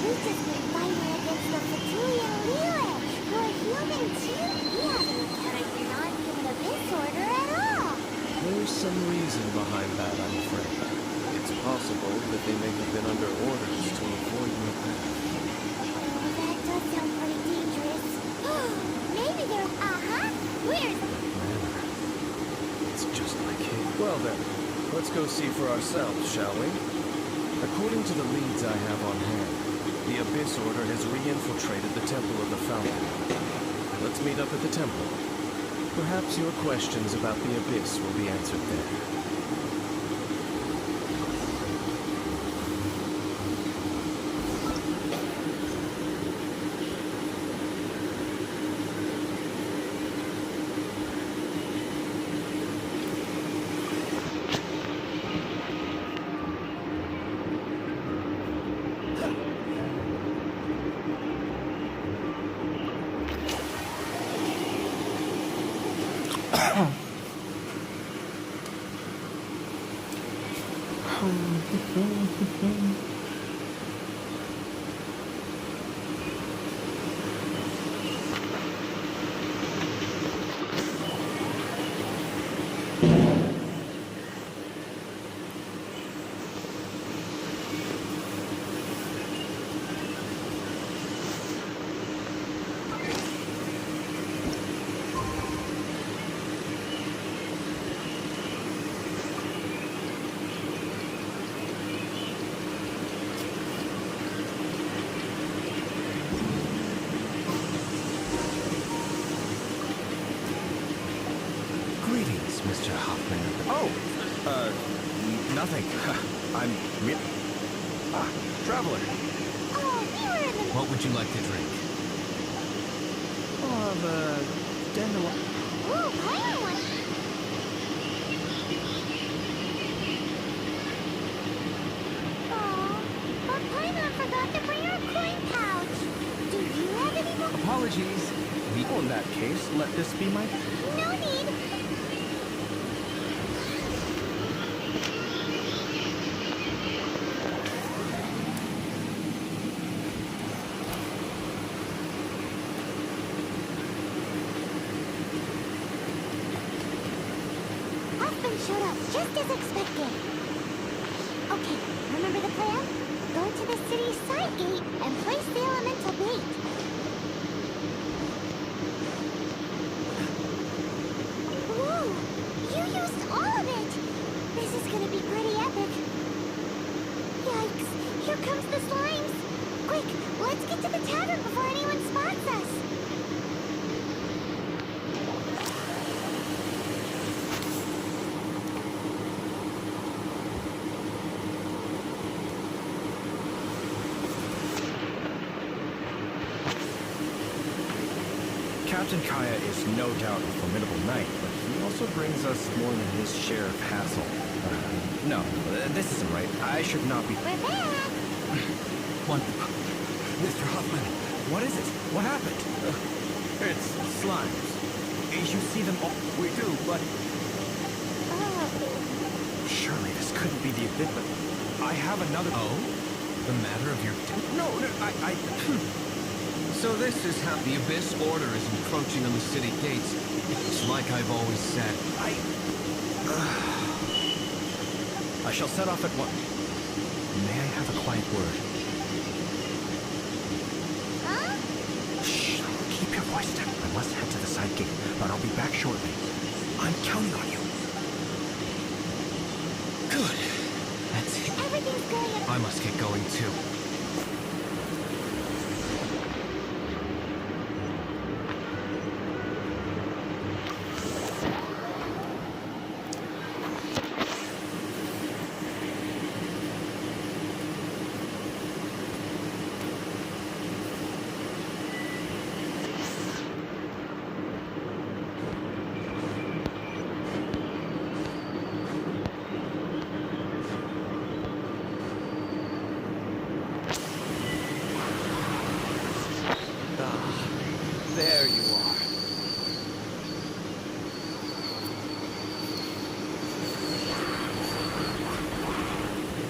We just been fighting against the Fatui and Liyue, who are human too. We haven't encountered the non-human abyss order at all. There's some reason behind that, I'm afraid. It's possible that they may have been under orders to avoid your path. That does sound pretty dangerous. Maybe they're... Weird. It's just like him. Well then, let's go see for ourselves, shall we? According to the leads I have on hand, the Abyss Order has re-infiltrated the Temple of the Fountain. Let's meet up at the temple. Perhaps your questions about the Abyss will be answered there. Mr. Hoffman. Oh, nothing. I'm traveler. What would you like to drink? More of a dandelion. Ooh, I want but Paimon forgot to bring her coin pouch. Do you have any more? Apologies. In that case, let this be my... No need. showed up just as expected. Okay, remember the plan? Go to the city's side gate and place the elemental bait. Whoa! You used all of it! This is gonna be pretty epic. Yikes! Here comes the slimes! Quick, let's get to the tavern before anyone spots us! Captain Kaya is no doubt a formidable knight, but he also brings us more than his share of hassle. No, this isn't right. I should not be... We're back! Mr. Huffman, what is it? What happened? It's slimes. You see them all? We do, but... Surely this couldn't be the Abyss, but I have another... Oh? The matter of your... No, I... So this is how the Abyss Order is encroaching on the city gates. It's like I've always said. I shall set off at once. May I have a quiet word? Huh? Shh! Keep your voice down. I must head to the side gate, but I'll be back shortly. I'm counting on you. Good. That's it. Everything's going at... I must get going too. There you are.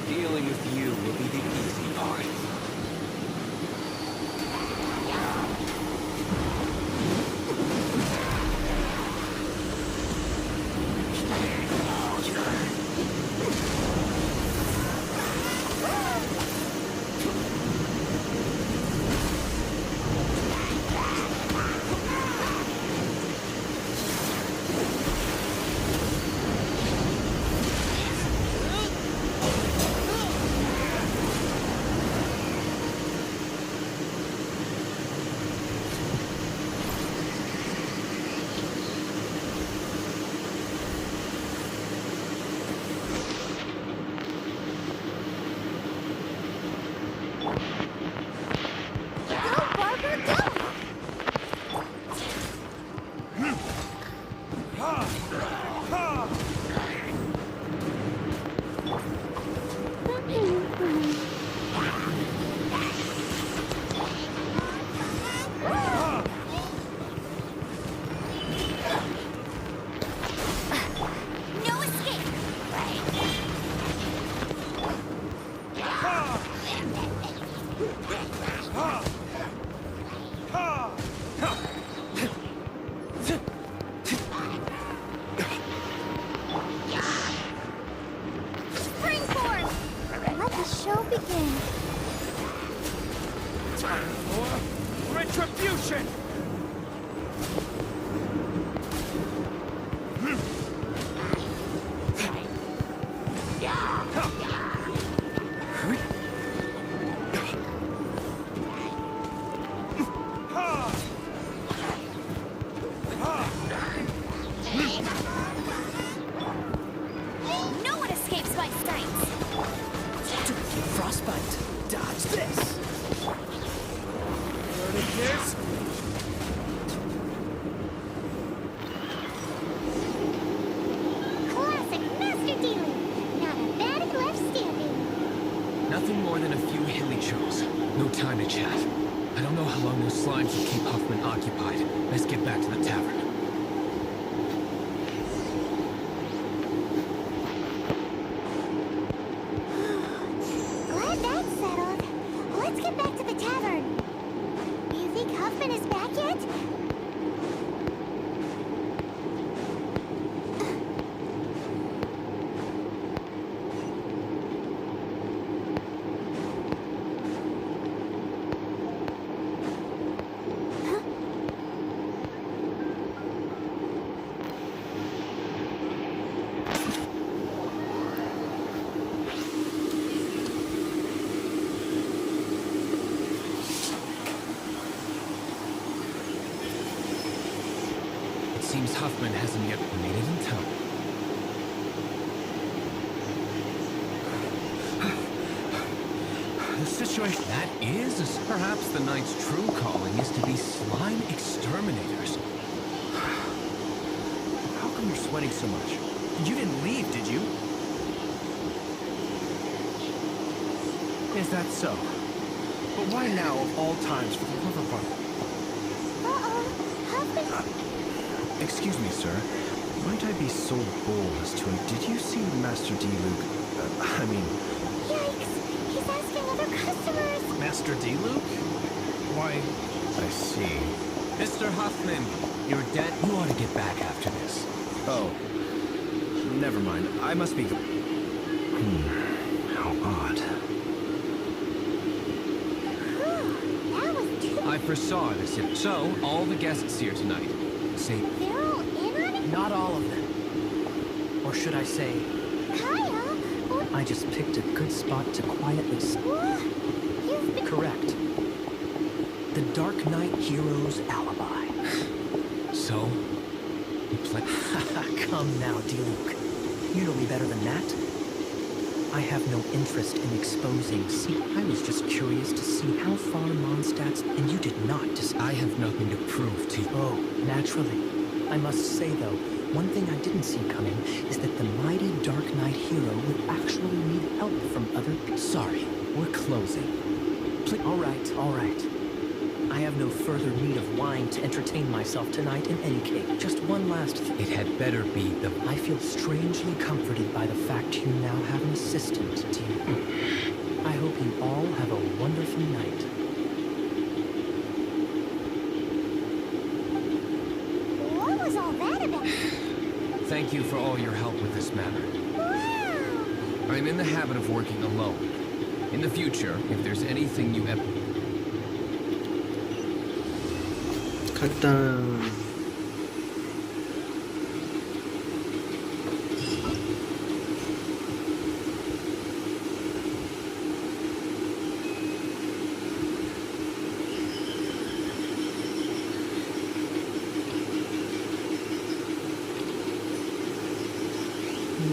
Dealing with you will be the easy part. Retribution! No one escapes my sights! Frostbite, dodge this! This? Classic master dealing! Not a baddie left standing. Nothing more than a few hilly chokes. No time to chat. I don't know how long those slimes will keep Huffman occupied. Let's get back to the tavern. Glad that's settled. Let's get back to the tavern. You think Huffman is back yet? Seems Huffman hasn't yet made it in time. The situation that is perhaps the Knight's true calling is to be slime exterminators. How come you're sweating so much? You didn't leave, did you? Is that so? But why now, of all times, for the river park? Excuse me, sir. Might I be so bold as to... Did you see Master D. Luke? I mean... Yikes! He's asking other customers! Master D. Luke? Why... I see. Mr. Huffman, you're dead. You ought to get back after this. Oh. Never mind. I must be... How odd. That was too... I foresaw this. So, all the guests here tonight. Say... They're all in on it? Not all of them. Or should I say... Kaya? I just picked a good spot to quietly... What? You've been... Correct. The Dark Knight hero's alibi. So? You play... Come now, D-Luke. You know me better than that. I have no interest in exposing. See, I was just curious to see how far Mondstadt's... And you did not just... I have nothing to prove to you. Oh, naturally. I must say, though, one thing I didn't see coming is that the mighty Dark Knight hero would actually need help from other people. Sorry, we're closing. All right. I have no further need of wine to entertain myself tonight in any case. Just one last thing. It had better be the... I feel strangely comforted by the fact you now have an assistant, dear. I hope you all have a wonderful night. What was all that about? Thank you for all your help with this matter. Wow! I'm in the habit of working alone. In the future, if there's anything you ever... खत्म.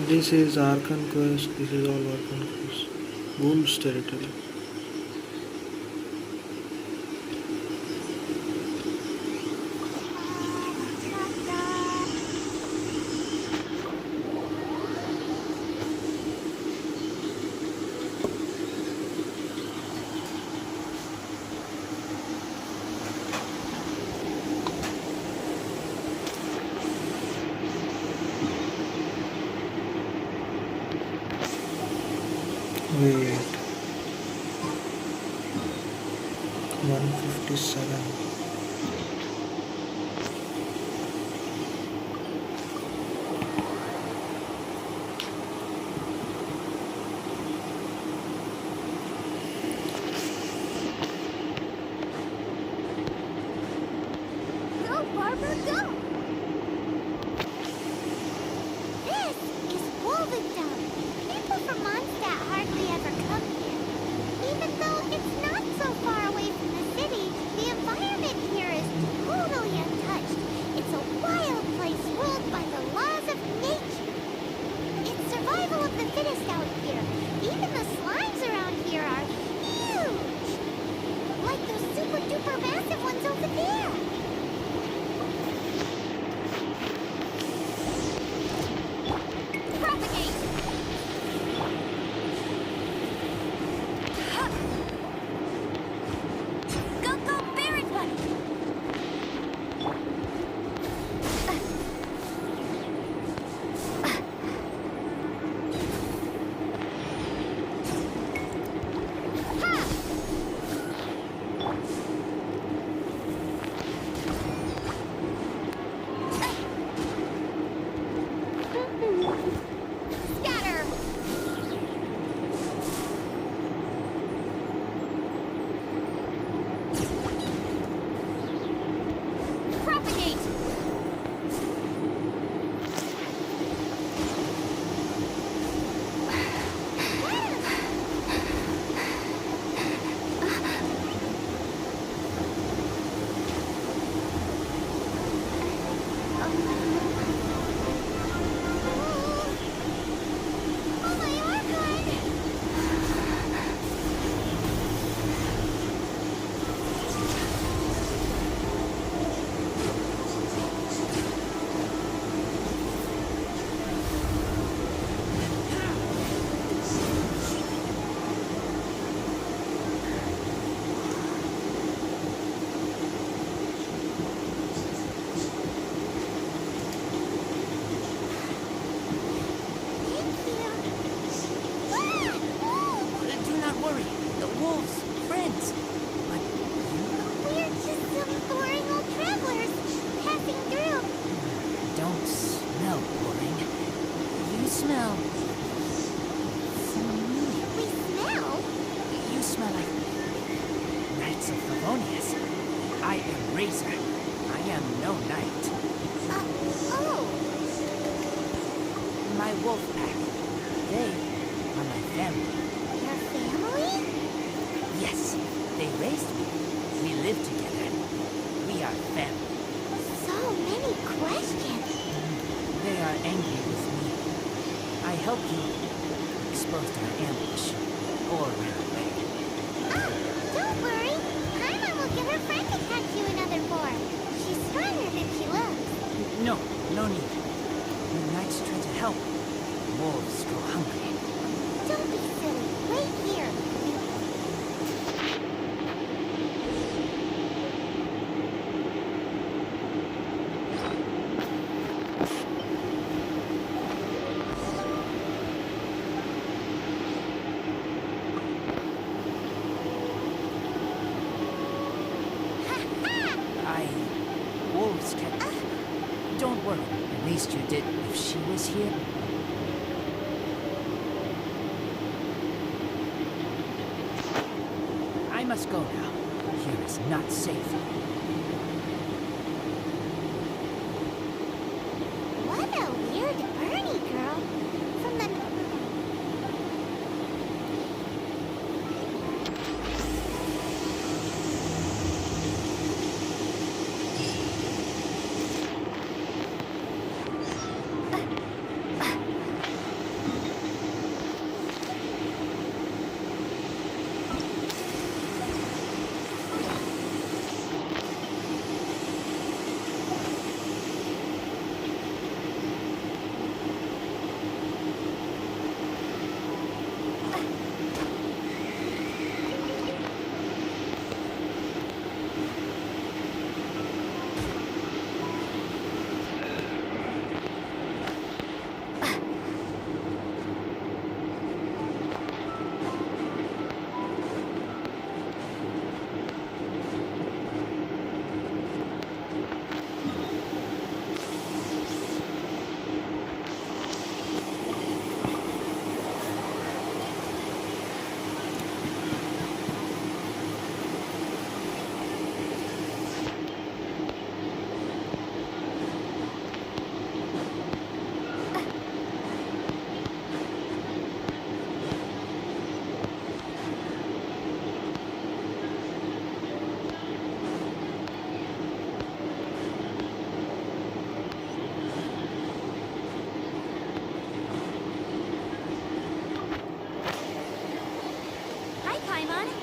This is Archon quest. This is all Archon quest. Wolves territory. Wait. 157. Go, Barber, go! This is Wolvendom. People from Mondstadt hardly ever come here. Even though it's not so far away from the city, the environment here is totally untouched. It's a wild place ruled by the laws of nature. It's survival of the fittest out here. Even the slimes around here are huge. Like those super duper massive ones over there. razor. I am no knight. Oh! My wolf pack. They are my family. Your family? Yes, they raised me. We live together. We are family. So many questions. They are angry with me. I helped you exposed our ambush. Or ran away. Don't worry. Paimon will get her friend to catch you in other form. She's stronger than she looks. No, no need. When knights try to help, wolves go hungry. Don't be silly. Wait here. Wolves can... Don't worry. At least you did. If she was here... I must go now. Here is not safe. What a weird Bernie girl. From the...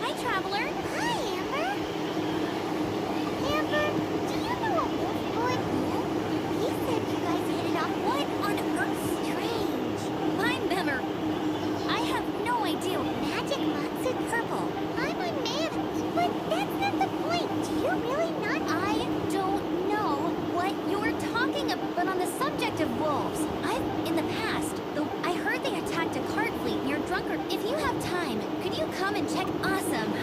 Hi, Traveler. Hi, Amber. Amber, do you know a wolf boy here? He said you guys hit it off. What on earth? Strange. My memory. I have no idea. Magic Matsu purple. I'm a man, but that's not the point. Do you really not? I don't know what you're talking about. But on the subject of wolves, in the past, I heard they attacked a cart fleet near Drunkard. If you have time, could you come and check? Awesome.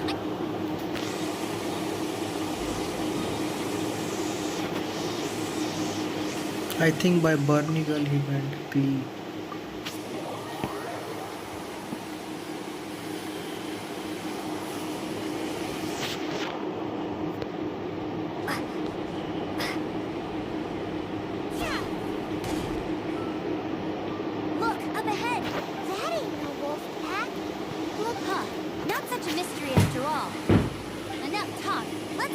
I think by Bernie girl he meant Glee. Look, up ahead. That ain't no wolf pack. Look, huh? Not such a mystery after all. Enough talk. Let's...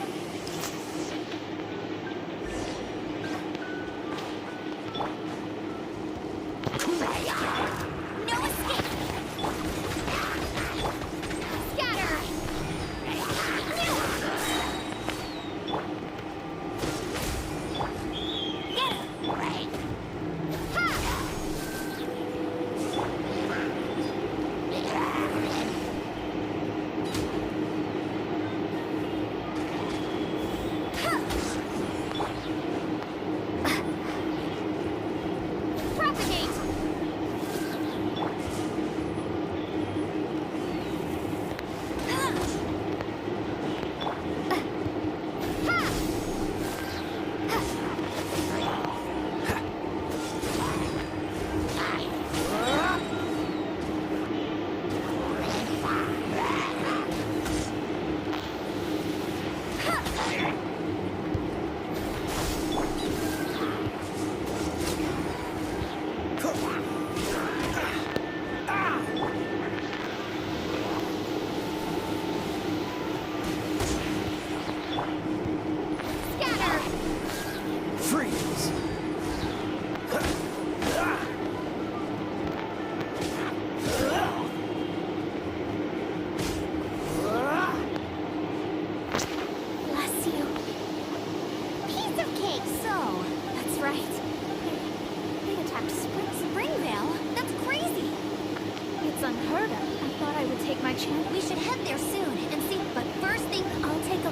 take my chance. We should head there soon and see. But first thing, I'll take a...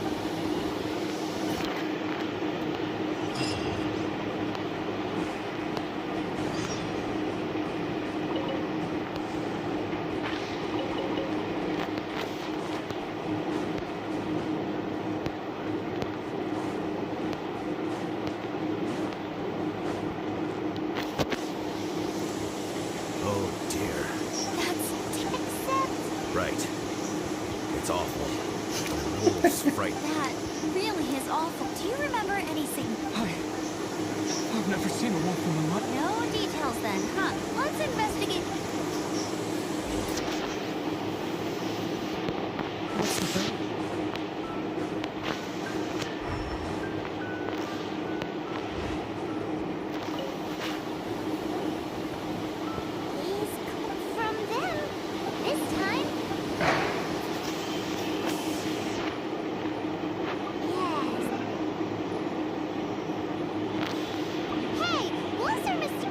Oh dear. Right. It's awful. The wolves fright. That really is awful. Do you remember anything? I've never seen a wolf in the mud. No details then, huh? Let's investigate. What's the thing? Please come from them. This time. Yes. Hey, what's there, Mr.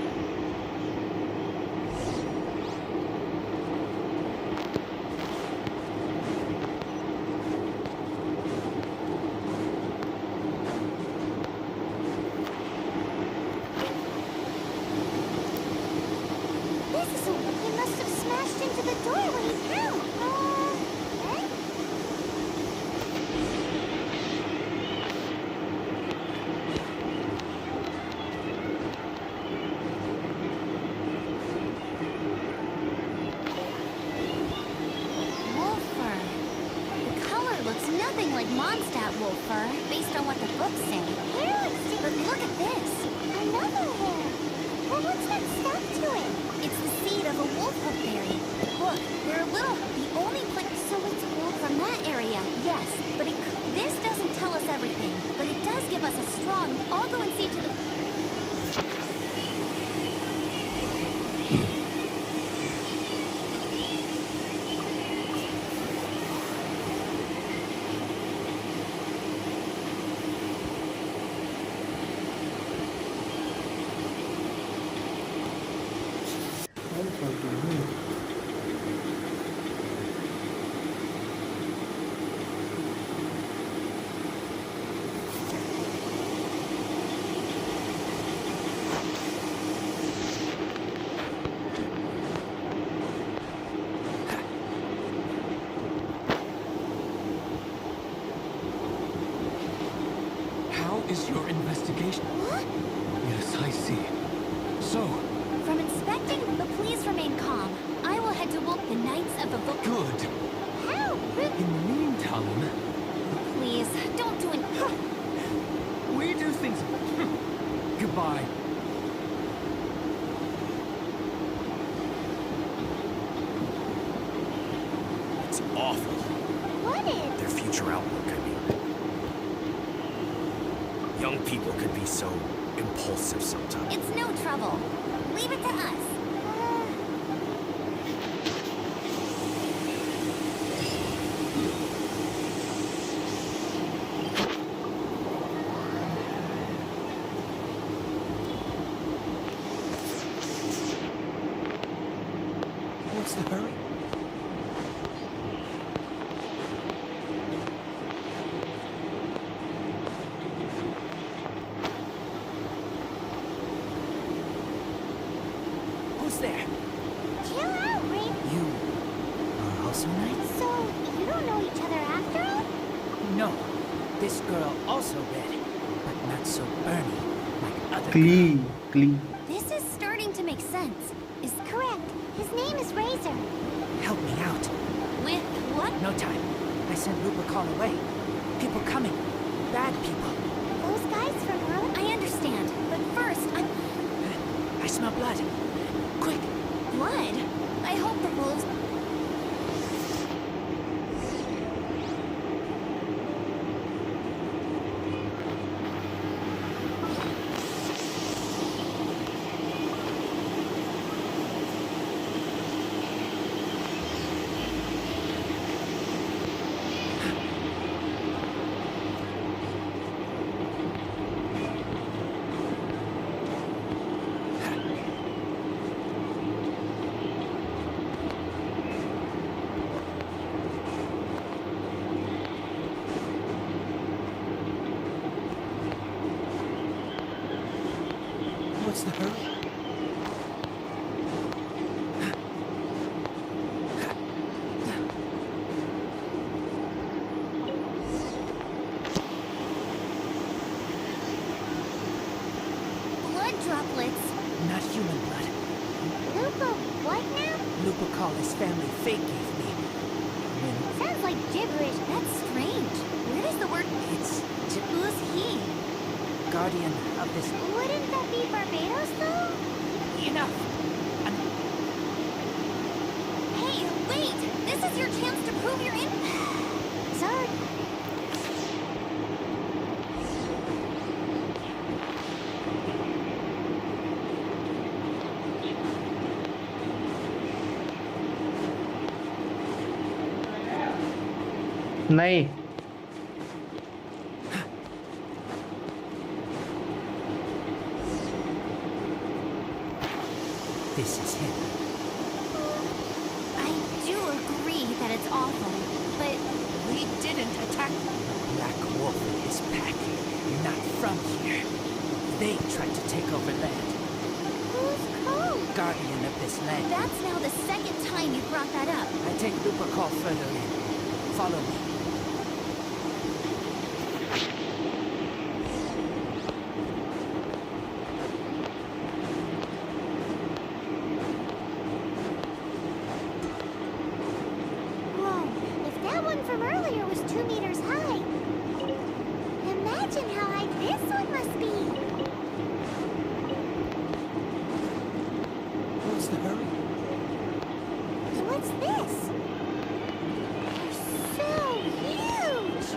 This is he must have smashed into the door when he fell. Eh? Wolf fur. The color looks nothing like Mondstadt wolf fur, based on what the books say. Hair looks different. But look at this. Another hair. Well, what's that stuck to it? It's the seed of a wolf hook berry. Look, they're little. The only place. So it's wolf from that area. Yes, but this doesn't tell us everything. But it does give us a strong. I'll go and see to the. How is your investigation? What? Yes, I see. So, From inspecting, but please remain calm. I will head to Wolf, the Knights of the Book. good. How? In the meantime, Please, don't do it. we do things. Goodbye. It's awful. What is? Their future outlook, I mean. Young people could be so impulsive sometimes. It's no trouble. Leave it to us. What's the hurry? Who's there? Chill out, Rain. You are also knights? So, you don't know each other after all? No. This girl also read, but not so burny like other Glee. This is starting to make sense. Is correct. His name is Razor. Help me out. With what? No time. I sent Lupa call away. People coming. Bad people. Those guys from Earth? I understand, but first, I smell blood. Quick. blood. I hope the wolves... What's the hurry? Blood droplets. Not human blood. Lupo, what now? Lupo called his family fake gave me. Sounds like gibberish. That's strange. Where does the word... It's Who's he? guardian of this. Wouldn't that be Barbados, though? Enough! Hey, wait! This is your chance to prove you're in... Sorry. नहीं. This is him. I do agree that it's awful, but... We didn't attack Black Wolf and his pack. Not from here. They tried to take over land. Who's Code? Guardian of this land. That's now the second time you brought that up. I take Lupo call further in. Follow me. Whoa, if that one from earlier was 2 meters high, imagine how high this one must be. What's the hurry? What's this? They're so huge!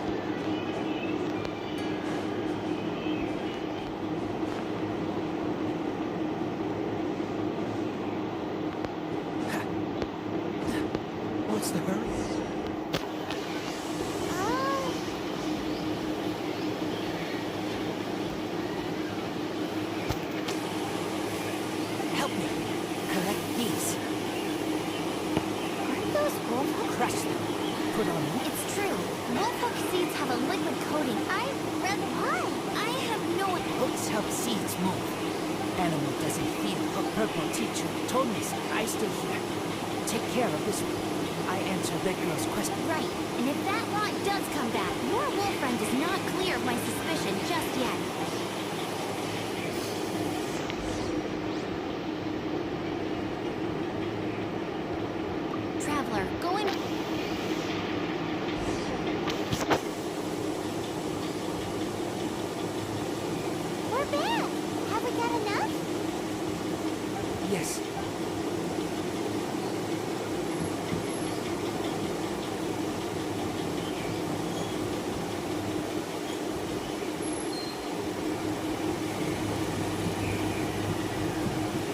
What's the hurry? Help me. Collect these. Aren't those wolf? Crush them. Put on It's true. Wolfhook seeds have a liquid coating. I read why. I have no... hooks help seeds move. Animal doesn't feel. Hook Purple teacher told me so. I stay here. Take care of this one. I answer that girl's question. Right. And if that lot does come back, your wolf friend is not clear of my suspicion just yet. Traveler, go in... We're back! Have we got enough? Yes.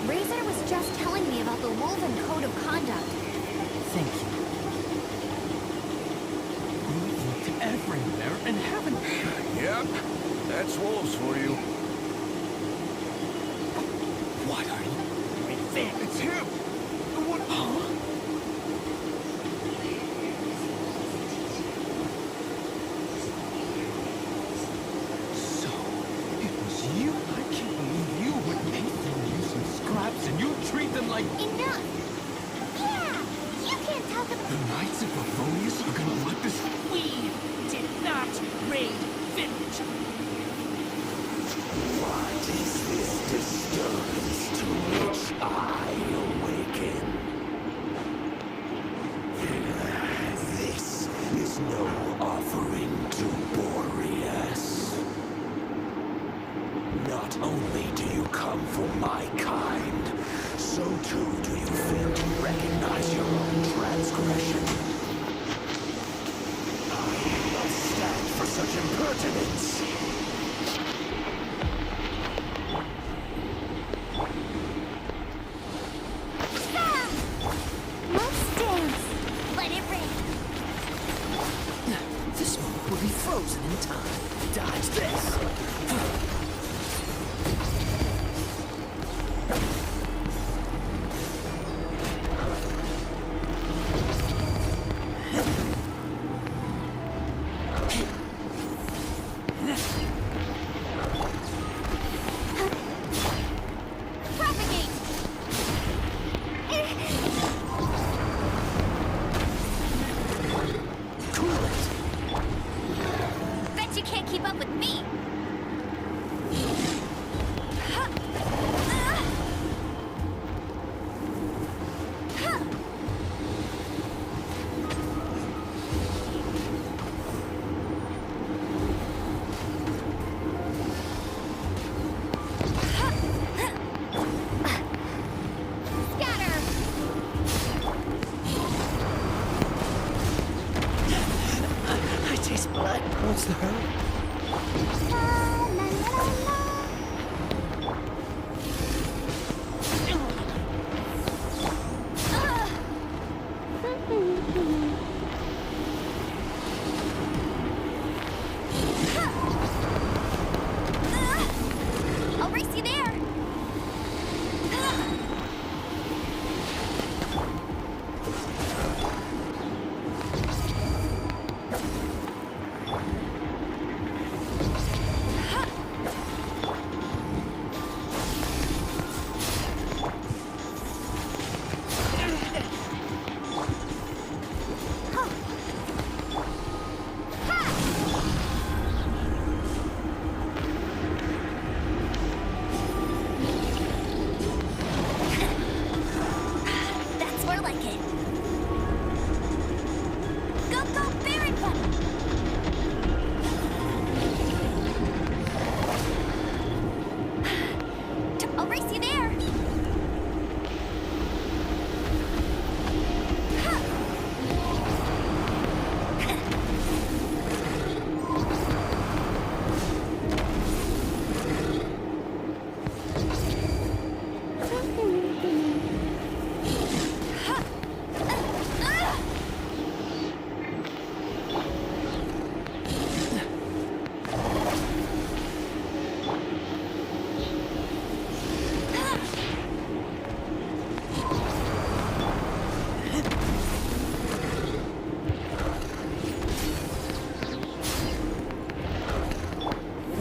Razor was just telling me about the Woven Code of Conduct. Thank you. We've looked everywhere and haven't... Yep, that's wolves for you. What are you? Revenge. It's him! What? Huh? So, it was you? I can't believe you would make them use some scraps and you treat them like... Enough! Yeah! You can't talk about... The Knights of Favonius are gonna let this... We did not raid village. What is this disturbance to which I awaken? This is no offering to Boreas. Not only do you come for my kind, so too do you fail to recognize your own transgression. I will not stand for such impertinence. Stop! Let's dance! Let it rain! This one will be frozen in time. Dodge this.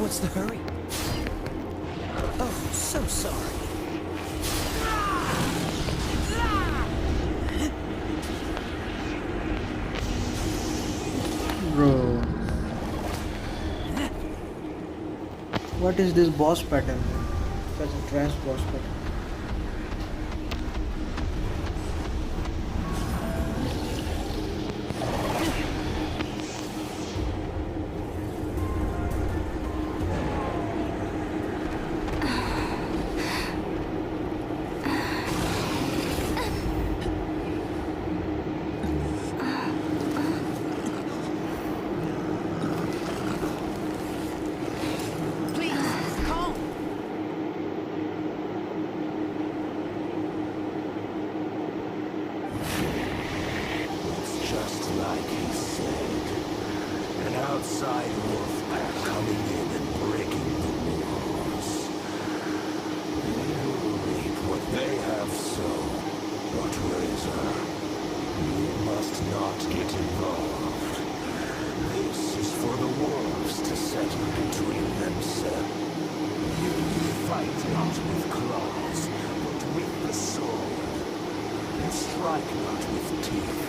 What's the hurry? Oh, so sorry. Bro. What is this boss pattern? Such a trash boss pattern. outside wolf pack coming in and breaking the rules. They will reap what they have sown. But Razor, you must not get involved. This is for the wolves to settle between themselves. You fight not with claws, but with the sword. You strike not with teeth,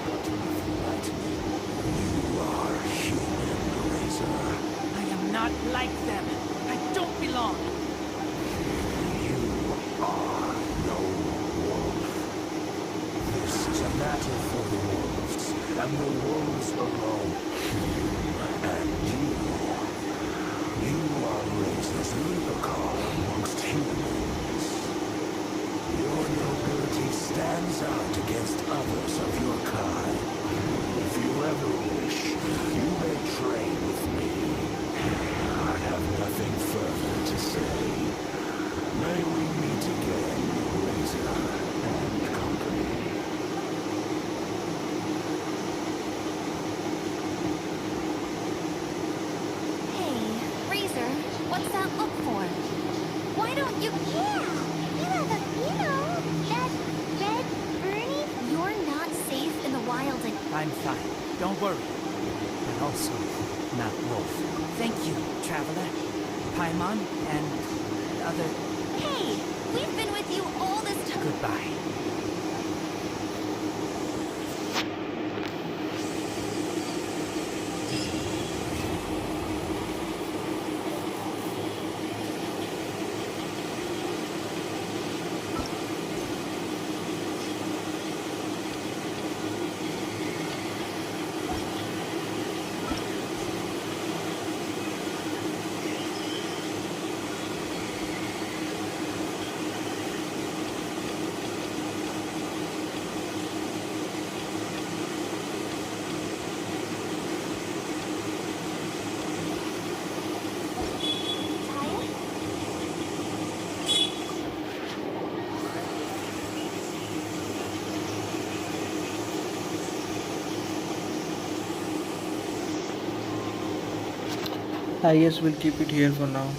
but with lightning. You are human, Razor. I am not like them. I don't belong. You are no wolf. This is a matter for the wolves, and the wolves alone. And you are Razor's Rubicon amongst humans. Your nobility stands out against others of your kind. If you ever wish, you may train with me. I have nothing further to say. May we meet again, Razor and company. Hey, Razor, what's that look for? Why don't you... Yeah, you have a, that red Bernie. You're not safe in the wild and... I'm fine. Don't worry. But also, not Wolf. Thank you, Traveler, Paimon, and other... Hey, we've been with you all this time. Goodbye. I guess we'll keep it here for now.